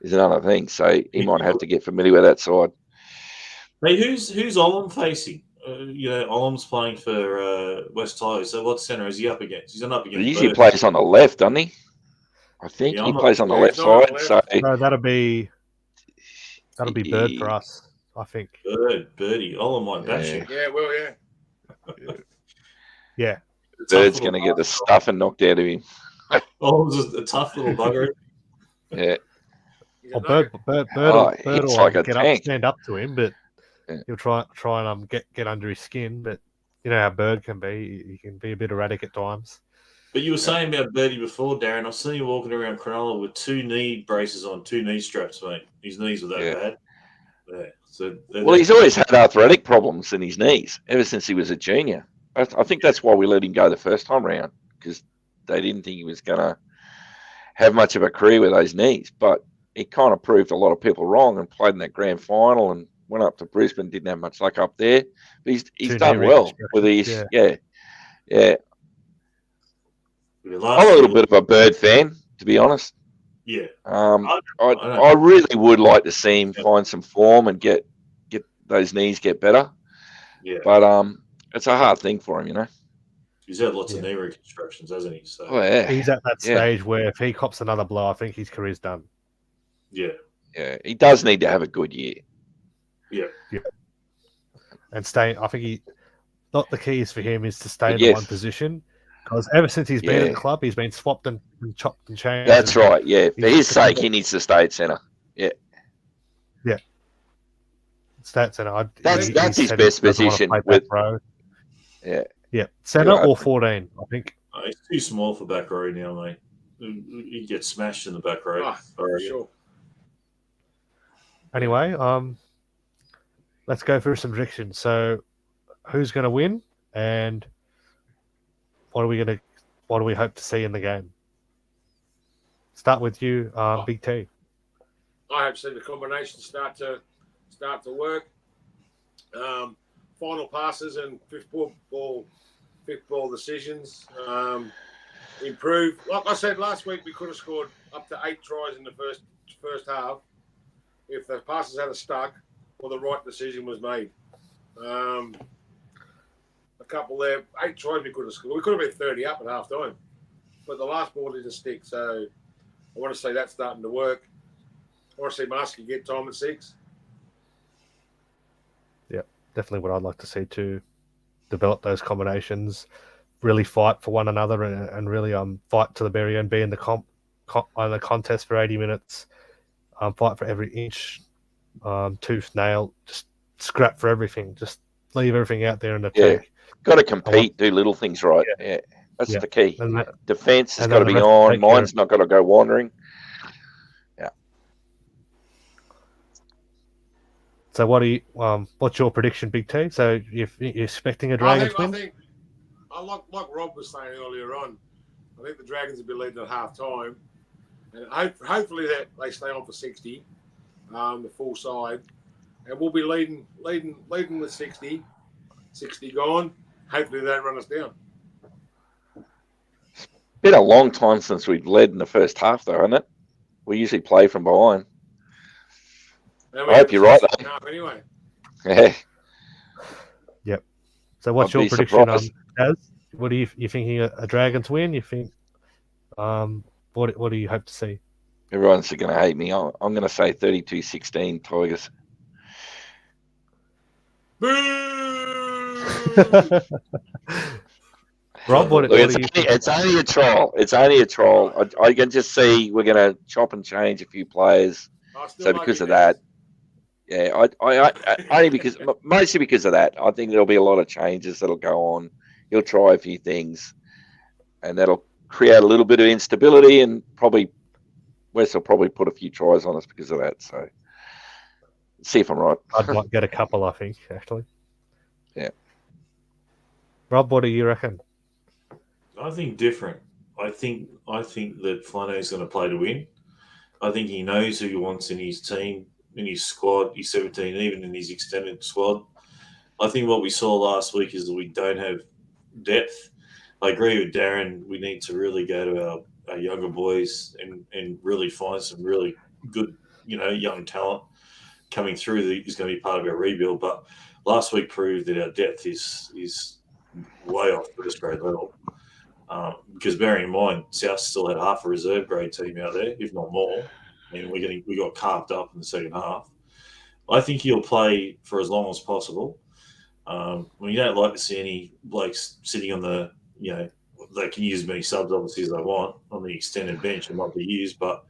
is another thing. So he might have to get familiar with that side. Hey, who's Olam facing? Olam's playing for West Tigers. So what centre is he up against? He's up against. He usually plays on the left, doesn't he? I think Yeah, he plays on the left side. So no, that'll be Bird for us. I think. Birdie. Olam might bash him. Yeah, well, yeah. Yeah. Bird's going to get the stuffing knocked out of him. Olam's just a tough little bugger. Yeah. Well, Bird will like a get tank. Stand up to him, but he'll try and get under his skin. But you know how Bird can be; he can be a bit erratic at times. But you were saying about Birdie before, Darren. I've seen you walking around Cronulla with 2 knee braces on, 2 knee straps, mate. His knees were that bad. Yeah. So he's always had arthritic problems in his knees ever since he was a junior. I think that's why we let him go the first time round, because they didn't think he was going to have much of a career with those knees. But he kind of proved a lot of people wrong and played in that grand final and went up to Brisbane, didn't have much luck up there. But he's done well with his, yeah. I'm a little bit of a Bird fan, to be honest. Yeah. I really would like to see him find some form and get those knees get better. Yeah. But it's a hard thing for him, you know. He's had lots of knee reconstructions, hasn't he? So he's at that stage where if he cops another blow, I think his career's done. Yeah. Yeah. He does need to have a good year. Yeah. Yeah. And I think not the keys for him is to stay in the one position. Because ever since he's been at the club, he's been swapped and chopped and changed. That's right, yeah. For his sake, he needs to stay at centre. Yeah. Yeah. Stay at centre. That's his best position. Yeah. Yeah. Centre or 14, I think. He's too small for back row now, mate. He gets smashed in the back row. For sure. Anyway, let's go through some predictions. So, who's going to win, and what do we hope to see in the game? Start with you, Big T. I hope to see the combination start to work. Final passes and fifth ball decisions improve. Like I said last week, we could have scored up to 8 tries in the first half if the passes had stuck or the right decision was made. A couple there, 8 tries we could have scored. We could have been 30 up at half time, but the last ball didn't stick. So I want to see that starting to work. I want to see Maskey get time at 6. Yeah, definitely what I'd like to see too. Develop those combinations, really fight for one another, and really fight to the very end. Be in the the contest for 80 minutes. Fight for every inch, tooth, nail. Just scrap for everything. Just leave everything out there in the tank. Got to compete, do little things right. Yeah, that's the key. Defense has got to be on. Mine's not got to go wandering. Yeah. So what's your prediction, Big T? So you're expecting a Dragons win? Like Rob was saying earlier on, I think the Dragons will be leading at half time, and hopefully that they stay on for 60, the full side, and we'll be leading with 60 gone. Hopefully they don't run us down. Been a long time since we've led in the first half, though, hasn't it? We usually play from behind. I hope you're right, though. Anyway. Yeah. Yep. So what's your prediction, Daz? What are you thinking? A Dragons win? You think? What do you hope to see? Everyone's going to hate me. I'm going to say 32-16 Tigers. Rob, it's only a trial. It's only a trial. I can just see we're going to chop and change a few players. So because of that, yeah, mostly because of that, I think there'll be a lot of changes that'll go on. He'll try a few things, and that'll create a little bit of instability, and probably West will probably put a few tries on us because of that. So, see if I'm right. I'd like get a couple, I think, actually. Yeah. Rob, what do you reckon? I think different. I think that Flanagan's going to play to win. I think he knows who he wants in his team, in his squad, his 17, even in his extended squad. I think what we saw last week is that we don't have depth. I agree with Darren. We need to really go to our younger boys and really find some really good, young talent coming through that is going to be part of our rebuild. But last week proved that our depth is way off first grade level. Because bearing in mind, South still had half a reserve grade team out there, if not more, and we got carved up in the second half. I think he'll play for as long as possible. You don't like to see any blokes sitting on the, they can use as many subs obviously as they want on the extended bench. It might be used, but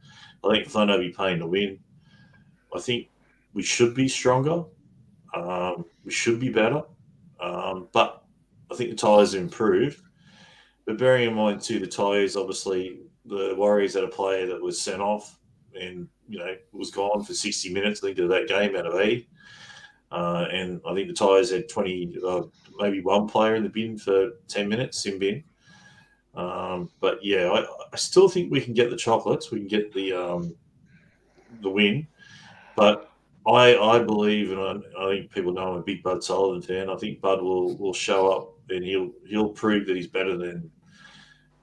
I think Flano will be paying to win. I think we should be stronger. We should be better. But I think the Tigers have improved. But bearing in mind too, the Tigers, obviously, the Warriors had a player that was sent off and, was gone for 60 minutes, I think, of that game out of 80. And I think the Tigers had 20, maybe one player in the bin for 10 minutes in bin. But yeah, I still think we can get the chocolates. We can get the win. But I believe, and I think people know I'm a big Bud Sullivan fan. I think Bud will show up and he'll prove that he's better than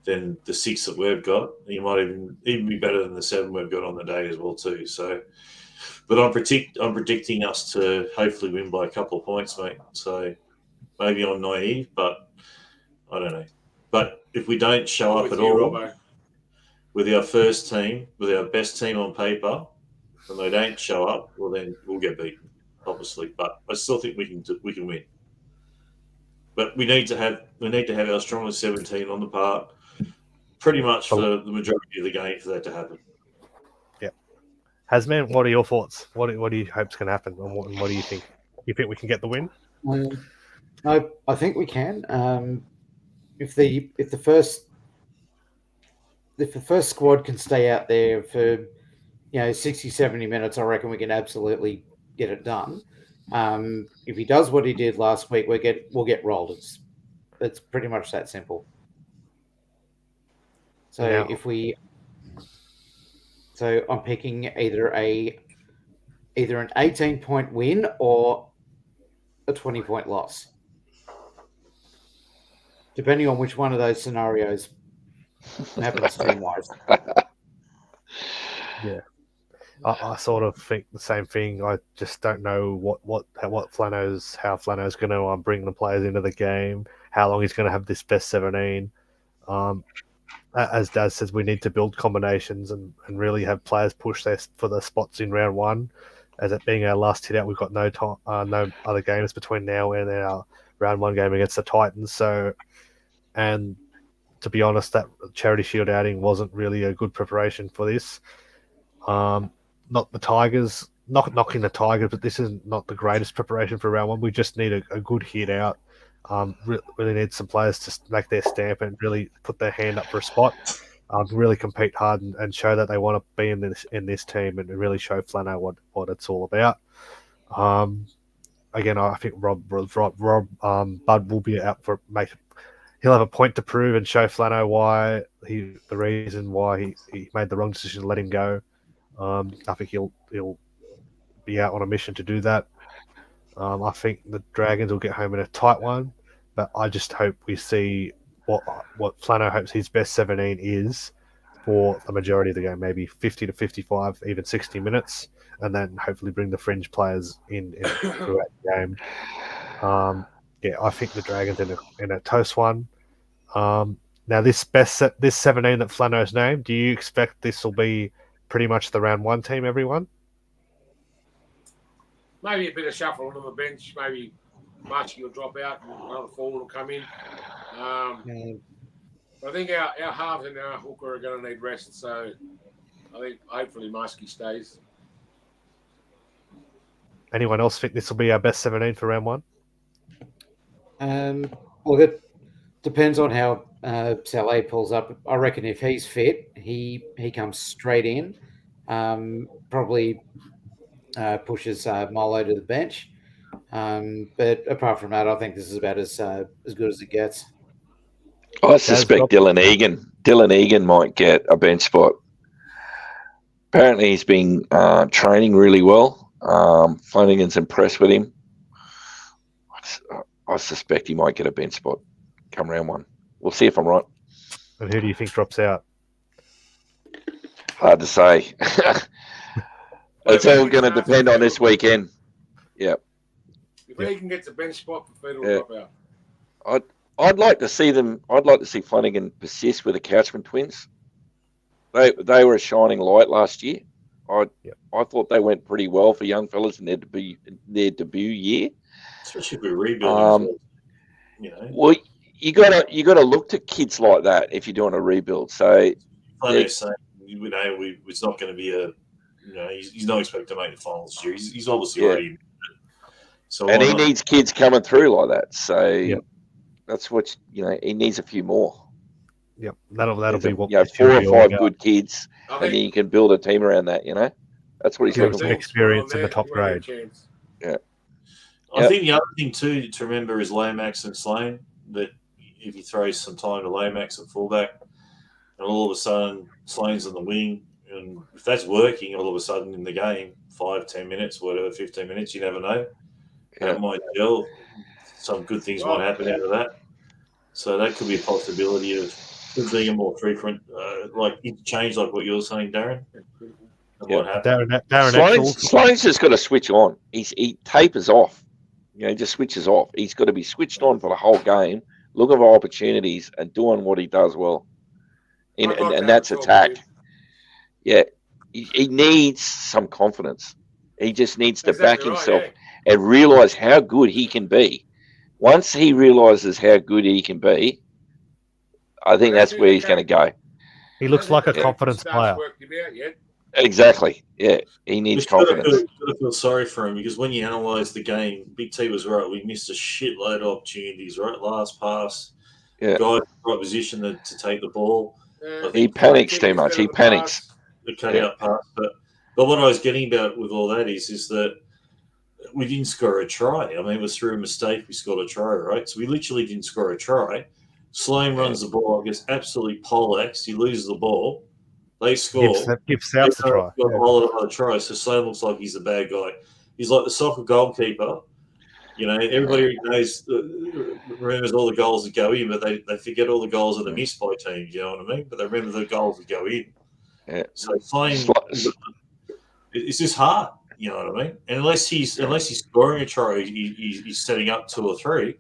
the 6 that we've got. He might even be better than the 7 we've got on the day as well too. So. But I'm predicting us to hopefully win by a couple of points, mate. So maybe I'm naive, but I don't know. But if we don't show up at all with our first team, with our best team on paper, and they don't show up, well then we'll get beaten, obviously. But I still think we can win. But we need to have our strongest 17 on the park, pretty much for the majority of the game for that to happen. Hasman, what are your thoughts? What do you hope's going to happen, and what do you think? You think we can get the win? I think we can. If the first squad can stay out there for 60, 70 minutes, I reckon we can absolutely get it done. If he does what he did last week, we'll get rolled. It's pretty much that simple. So now, So I'm picking either an 18-point win or a 20-point loss, depending on which one of those scenarios happens team-wise. Yeah, I sort of think the same thing. I just don't know how Flano's going to bring the players into the game. How long he's going to have this best 17. As Daz says, we need to build combinations and really have players push for the spots in round 1. As it being our last hit out, we've got no other games between now and our round 1 game against the Titans. So, and to be honest, that Charity Shield outing wasn't really a good preparation for this. Not the Tigers, not knocking the Tigers, but this is not the greatest preparation for round 1. We just need a good hit out. Really need some players to make their stamp and really put their hand up for a spot. Really compete hard and show that they want to be in this team and really show Flano what it's all about. Again, I think Bud will be out for he'll have a point to prove and show Flano the reason why he made the wrong decision to let him go. I think he'll be out on a mission to do that. I think the Dragons will get home in a tight one, but I just hope we see what Flano hopes his best 17 is for the majority of the game, maybe 50 to 55, even 60 minutes, and then hopefully bring the fringe players in throughout the game. I think the Dragons in a close one. Now this 17 that Flano's named, do you expect this will be pretty much the round 1 team, everyone? Maybe a bit of shuffle on the bench. Maybe Mudgee will drop out and another forward will come in. But I think our halves and our hooker are going to need rest. So I think hopefully Mudgee stays. Anyone else think this will be our best 17 for round 1? Well, it depends on how Saleh pulls up. I reckon if he's fit, he comes straight in. Probably pushes Milo to the bench. But apart from that, I think this is about as good as it gets. I suspect Dylan Egan might get a bench spot. Apparently, he's been training really well. Flanagan's impressed with him. I suspect he might get a bench spot come round one. We'll see if I'm right. And who do you think drops out? Hard to say. It's all going to depend on this weekend. Yeah. If he can get the bench spot, Fed will drop out. I'd like to see them. I'd like to see Flanagan persist with the Couchman twins. They were a shining light last year. I thought they went pretty well for young fellas in their debut year. Especially with rebuilding. Well, you gotta look to kids like that if you're doing a rebuild. So it's not going to be he's not expected to make the finals this year. He's obviously already. So and he needs kids coming through like that. So that's what he needs a few more. Yep, that'll be what 4 or 5 good kids, and then you can build a team around that. That's what he's looking for. Experience in the top grade. Yeah. I think the other thing too to remember is Lomax and Sloan. That if he throws some time to Lomax at fullback, and all of a sudden Sloan's on the wing, and if that's working, all of a sudden in the game, 5, 10 minutes, whatever, 15 minutes, you never know. That might gel. Some good things might happen out of that. So that could be a possibility of being a more frequent, interchange, like what you're saying, Darren. Sloan's just got to switch on. He tapers off. He just switches off. He's got to be switched on for the whole game, looking for opportunities and doing what he does well. And that's attack. Yeah. He needs some confidence. He just needs to back himself and realise how good he can be. Once he realises how good he can be, I think that's where he's going to go. He looks like a confidence player. Exactly. Yeah, he needs confidence. You've got to feel sorry for him because when you analyse the game, Big T was right. We missed a shitload of opportunities, right? Last pass, guy in the right position to take the ball. He panics too much. He panics. The cut-out pass. But what I was getting about with all that is that we didn't score a try. I mean, it was through a mistake we scored a try, right? So we literally didn't score a try. Sloan runs the ball, gets absolutely poleaxed. He loses the ball. They score. Gives South the try. Got a whole lot of other tries. So Sloan looks like he's a bad guy. He's like the soccer goalkeeper. Everybody remembers all the goals that go in, but they forget all the goals that are missed by teams. You know what I mean? But they remember the goals that go in. Yeah. So Sloan, it's just hard. You know what I mean? And unless he's scoring a try, he's setting up 2 or 3.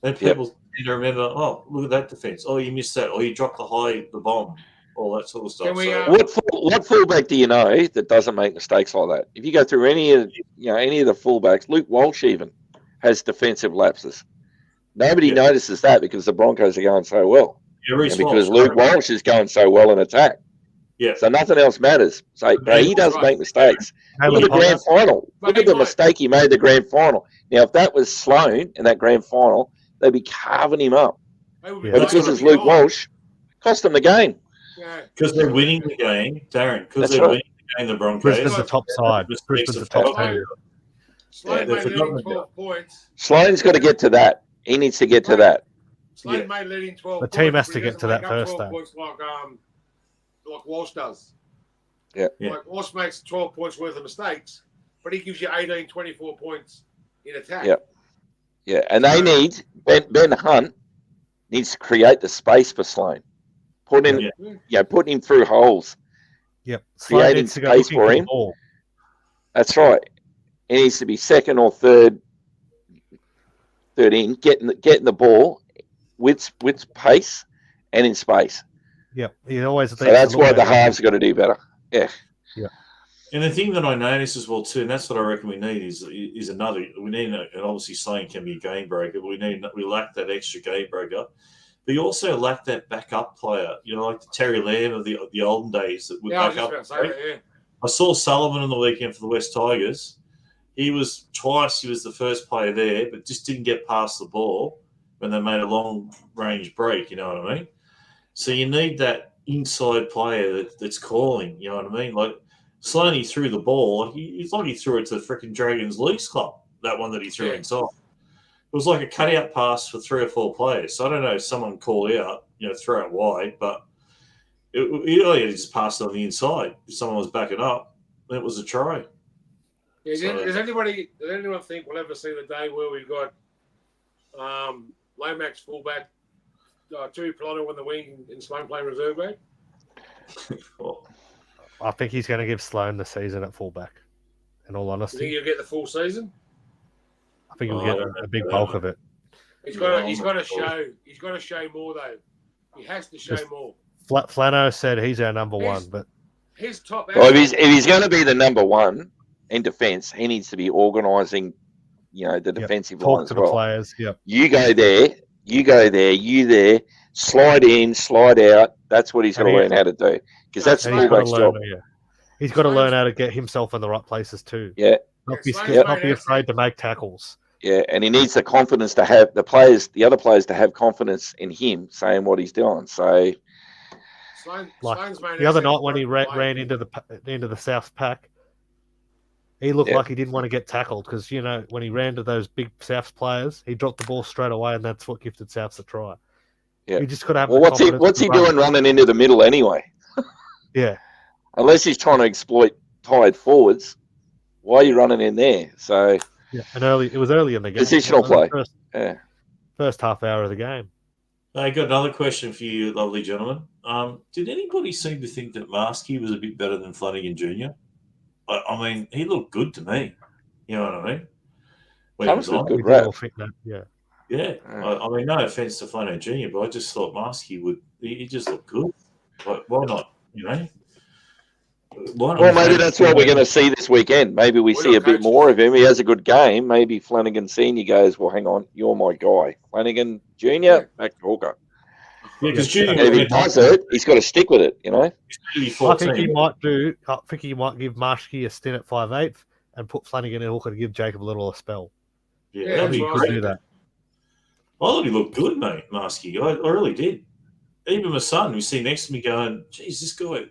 Then people need to remember. Oh, look at that defense. Oh, you missed that. Oh, you dropped the bomb. All that sort of stuff. What fullback do you know that doesn't make mistakes like that? If you go through any of the fullbacks, Luke Walsh even has defensive lapses. Nobody notices that because the Broncos are going so well. Because Luke Walsh is going so well in attack. Yeah. So nothing else matters. So he doesn't make mistakes. Look at the grand final. Look at the mistake he made the grand final. Now, if that was Sloan in that grand final, they'd be carving him up. But because it's Luke Walsh, cost them the game. Because they're winning the game, Darren. Because they're winning the game, the Broncos. Brisbane's the top side. Brisbane's the top two. Sloan's got to get to that. He needs to get to that. Sloan made leading 12 the team has to get to that first, though. Like Walsh does. Yeah. Like Walsh makes 12 points worth of mistakes, but he gives you 18, 24 points in attack. Yeah. Yeah. And they need Ben Hunt needs to create the space for Sloan. Putting him through holes. Yep. Creating space for him. That's right. He needs to be second or third in, getting the ball with pace and in space. Yep. He always. So that's why the halves got to do better. Yeah. Yeah. And the thing that I noticed as well too, and that's what I reckon we need is another. We need, and obviously Sloan can be a game breaker, but we lack that extra game breaker. But you also lack that backup player, like the Terry Lamb of the olden days that would back up. I saw Sullivan on the weekend for the West Tigers. He was the first player there, but just didn't get past the ball when they made a long range break. You know what I mean? So you need that inside player that's calling. You know what I mean? Like Sloaney threw the ball. It's like he threw it to the freaking Dragons Leagues Club. That one that he threw inside. It was like a cutout pass for 3 or 4 players. So I don't know if someone called out, throw it wide, but He just passed it on the inside. If someone was backing up, it was a try. Yeah, So- does anyone think we'll ever see the day where we've got Lomax fullback, Tui Piloto on the wing, and Sloan playing reserve grade? Well, I think he's going to give Sloan the season at fullback. In all Do you think honesty, you'll get the full season? I think he'll Oh, get I don't a big know. bulk of it. He's Yeah, got to I'm not show. He's got to show more though. He has to show Just- more. Flano said he's our number He's- one, but His top. Well, if he's going to be the number one in defence, he needs to be organising, the defensive line talk as to the well. players. Yep. You go there, you there, slide in, slide out. That's what he's got to And he- learn how to do, because that's the And he's got to fullback's learn. job. Yeah, he's got to learn how to get himself in the right places too. Yeah, Not be Yeah, scared, Sloan's not be made afraid to make tackles. yeah, and he needs the confidence to have the other players to have confidence in him saying what he's doing. So Sloan's main The other asset night is when he broken ran into the South pack, he looked Yeah. like he didn't want to get tackled because when he ran to those big Souths players, he dropped the ball straight away, and that's what gifted Souths a try. Yeah. You just got to have. well, the what's confidence he to run. doing running into the middle anyway? Yeah, Unless he's trying to exploit tired forwards, why are you running in there? So yeah. And it was early in the game. Positional play. The first half hour of the game. I got another question for you, lovely gentlemen. Did anybody seem to think that Marsky was a bit better than Flanagan Jr.? I mean, he looked good to me. You know what I mean? When he was Thomas was on. good We did rep. all think that. Yeah. Yeah. I mean, no offense to Flanagan Jr., but I just thought Marsky he just looked good. Like, why not? Why not? Well, maybe that's what we're going to see this weekend. Maybe we We're see not a bit coaches. more of him. He has a good game. Maybe Flanagan Senior goes, well, hang on, you're my guy. Flanagan Junior, back to hooker. Yeah, because Junior And if he does it, he's got to stick with it. I think he might do. I think he might give Marshke a stint at 5'8" and put Flanagan in hooker to give Jacob a little spell. Yeah, that'd be that's what I Could great. do that. I thought he looked good, mate, Marsky. I really did. Even my son, who's sitting next to me, going, "Geez, this guy's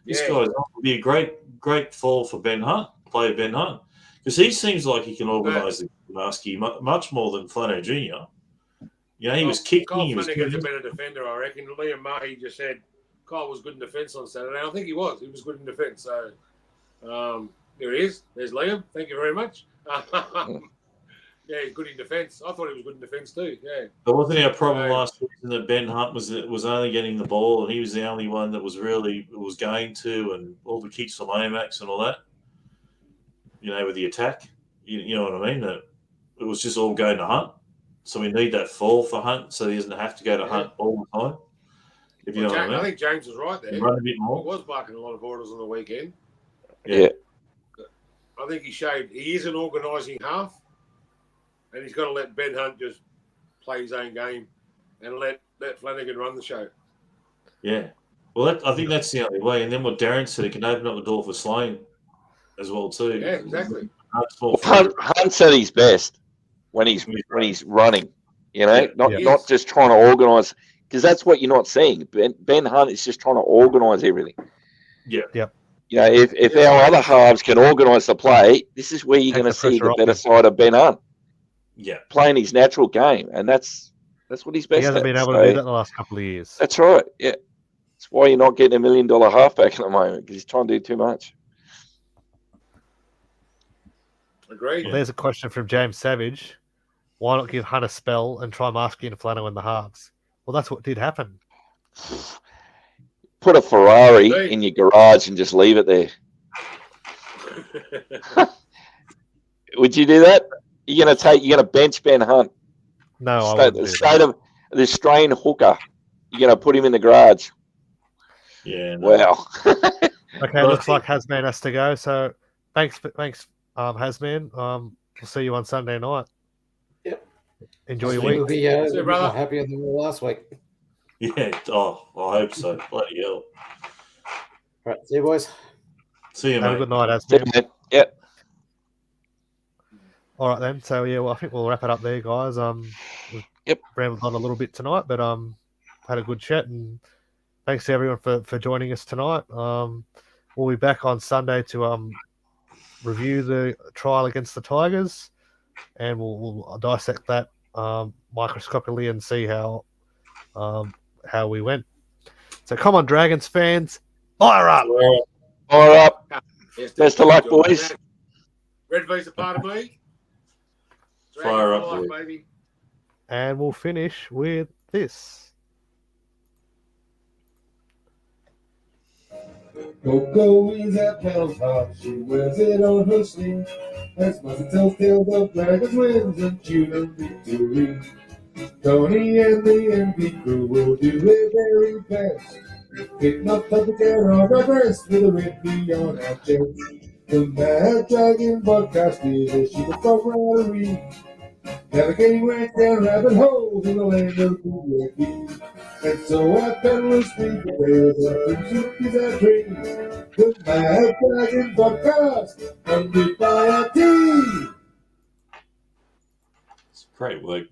going to be a great fall for Ben Hunt, player Ben Hunt, because he seems like he can organise the Marsky much more than Flano Junior. He was kicking. Kyle He was Flanagan's a kicking. better defender, I reckon. Liam Mahy just said Kyle was good in defence on Saturday. I think he was. He was good in defence. So there he is. There's Liam. Thank you very much. Yeah, he's good in defence. I thought he was good in defence too. Yeah. But wasn't our problem last season that Ben Hunt was only getting the ball, and he was the only one that was going to, and all the kicks for Lomax and all that. With the attack, you know what I mean? That it was just all going to Hunt. So we need that fall for Hunt, so he doesn't have to go to Hunt all the time. If you know what I mean. I think James was right there. Run a bit He more. was barking a lot of orders on the weekend. Yeah. I think he is an organising half, and he's got to let Ben Hunt just play his own game and let Flanagan run the show. Yeah. Well, I think that's the only way. And then what Darren said, it can open up the door for Sloan as well too. Yeah, exactly. Hunt's at his best when he's running. Not He not is. just trying to organise, because that's what you're not seeing. Ben Hunt is just trying to organise everything. Yeah. Yep. If our other halves can organise the play, this is where you're Take going the to see pressure the off better him. side of Ben Hunt Yeah. playing his natural game, and that's what he's best He hasn't at. been able to So do that in the last couple of years. that's right. Yeah, that's why you're not getting $1 million halfback at the moment, because he's trying to do too much. Agreed. Well, there's a question from James Savage. Why not give Hunt a spell and try Marsky and Flano in the halves? Well, that's what did happen. Put a Ferrari Hey. in your garage and just leave it there. Would you do that? You're gonna bench Ben Hunt. No, I wouldn't do that. State of the strain hooker. You're gonna put him in the garage. Yeah. No. Wow. Okay, looks like Hasman has to go. So thanks, Hasman. We'll see you on Sunday night. Yep. Enjoy your We'll week. be See you, more brother. happier than we were last week. Yeah. Oh, I hope so. Bloody hell. Right, see you boys. See you, Have a mate. good night, Hasman. Yeah. All right then. So yeah, well, I think we'll wrap it up there, guys. We've Yep. rambled on a little bit tonight, but had a good chat, and thanks to everyone for joining us tonight. We'll be back on Sunday to review the trial against the Tigers, and we'll dissect that microscopically and see how we went. So come on, Dragons fans, fire up! Fire up. Yes, Best of luck, enjoy boys. that. Red V's a part of me. Fire up, Dragon for boy. life, baby. And we'll finish with this. Coco is at Pal's heart, she wears it on her sleeve. As Muzzy tells tales of Dragons wins and Tuna victory. Tony and the MD crew will do their very best. Pick up the care on our breast with a red V on our chest. The Mad Dragon podcast is a sheep of camaraderie. Navigating ranks down rabbit holes in the land of Mudgee. And so our peddlers speak the tales of pursuit is our dream. The Mad Dragon podcast, funded by our team. It's great work,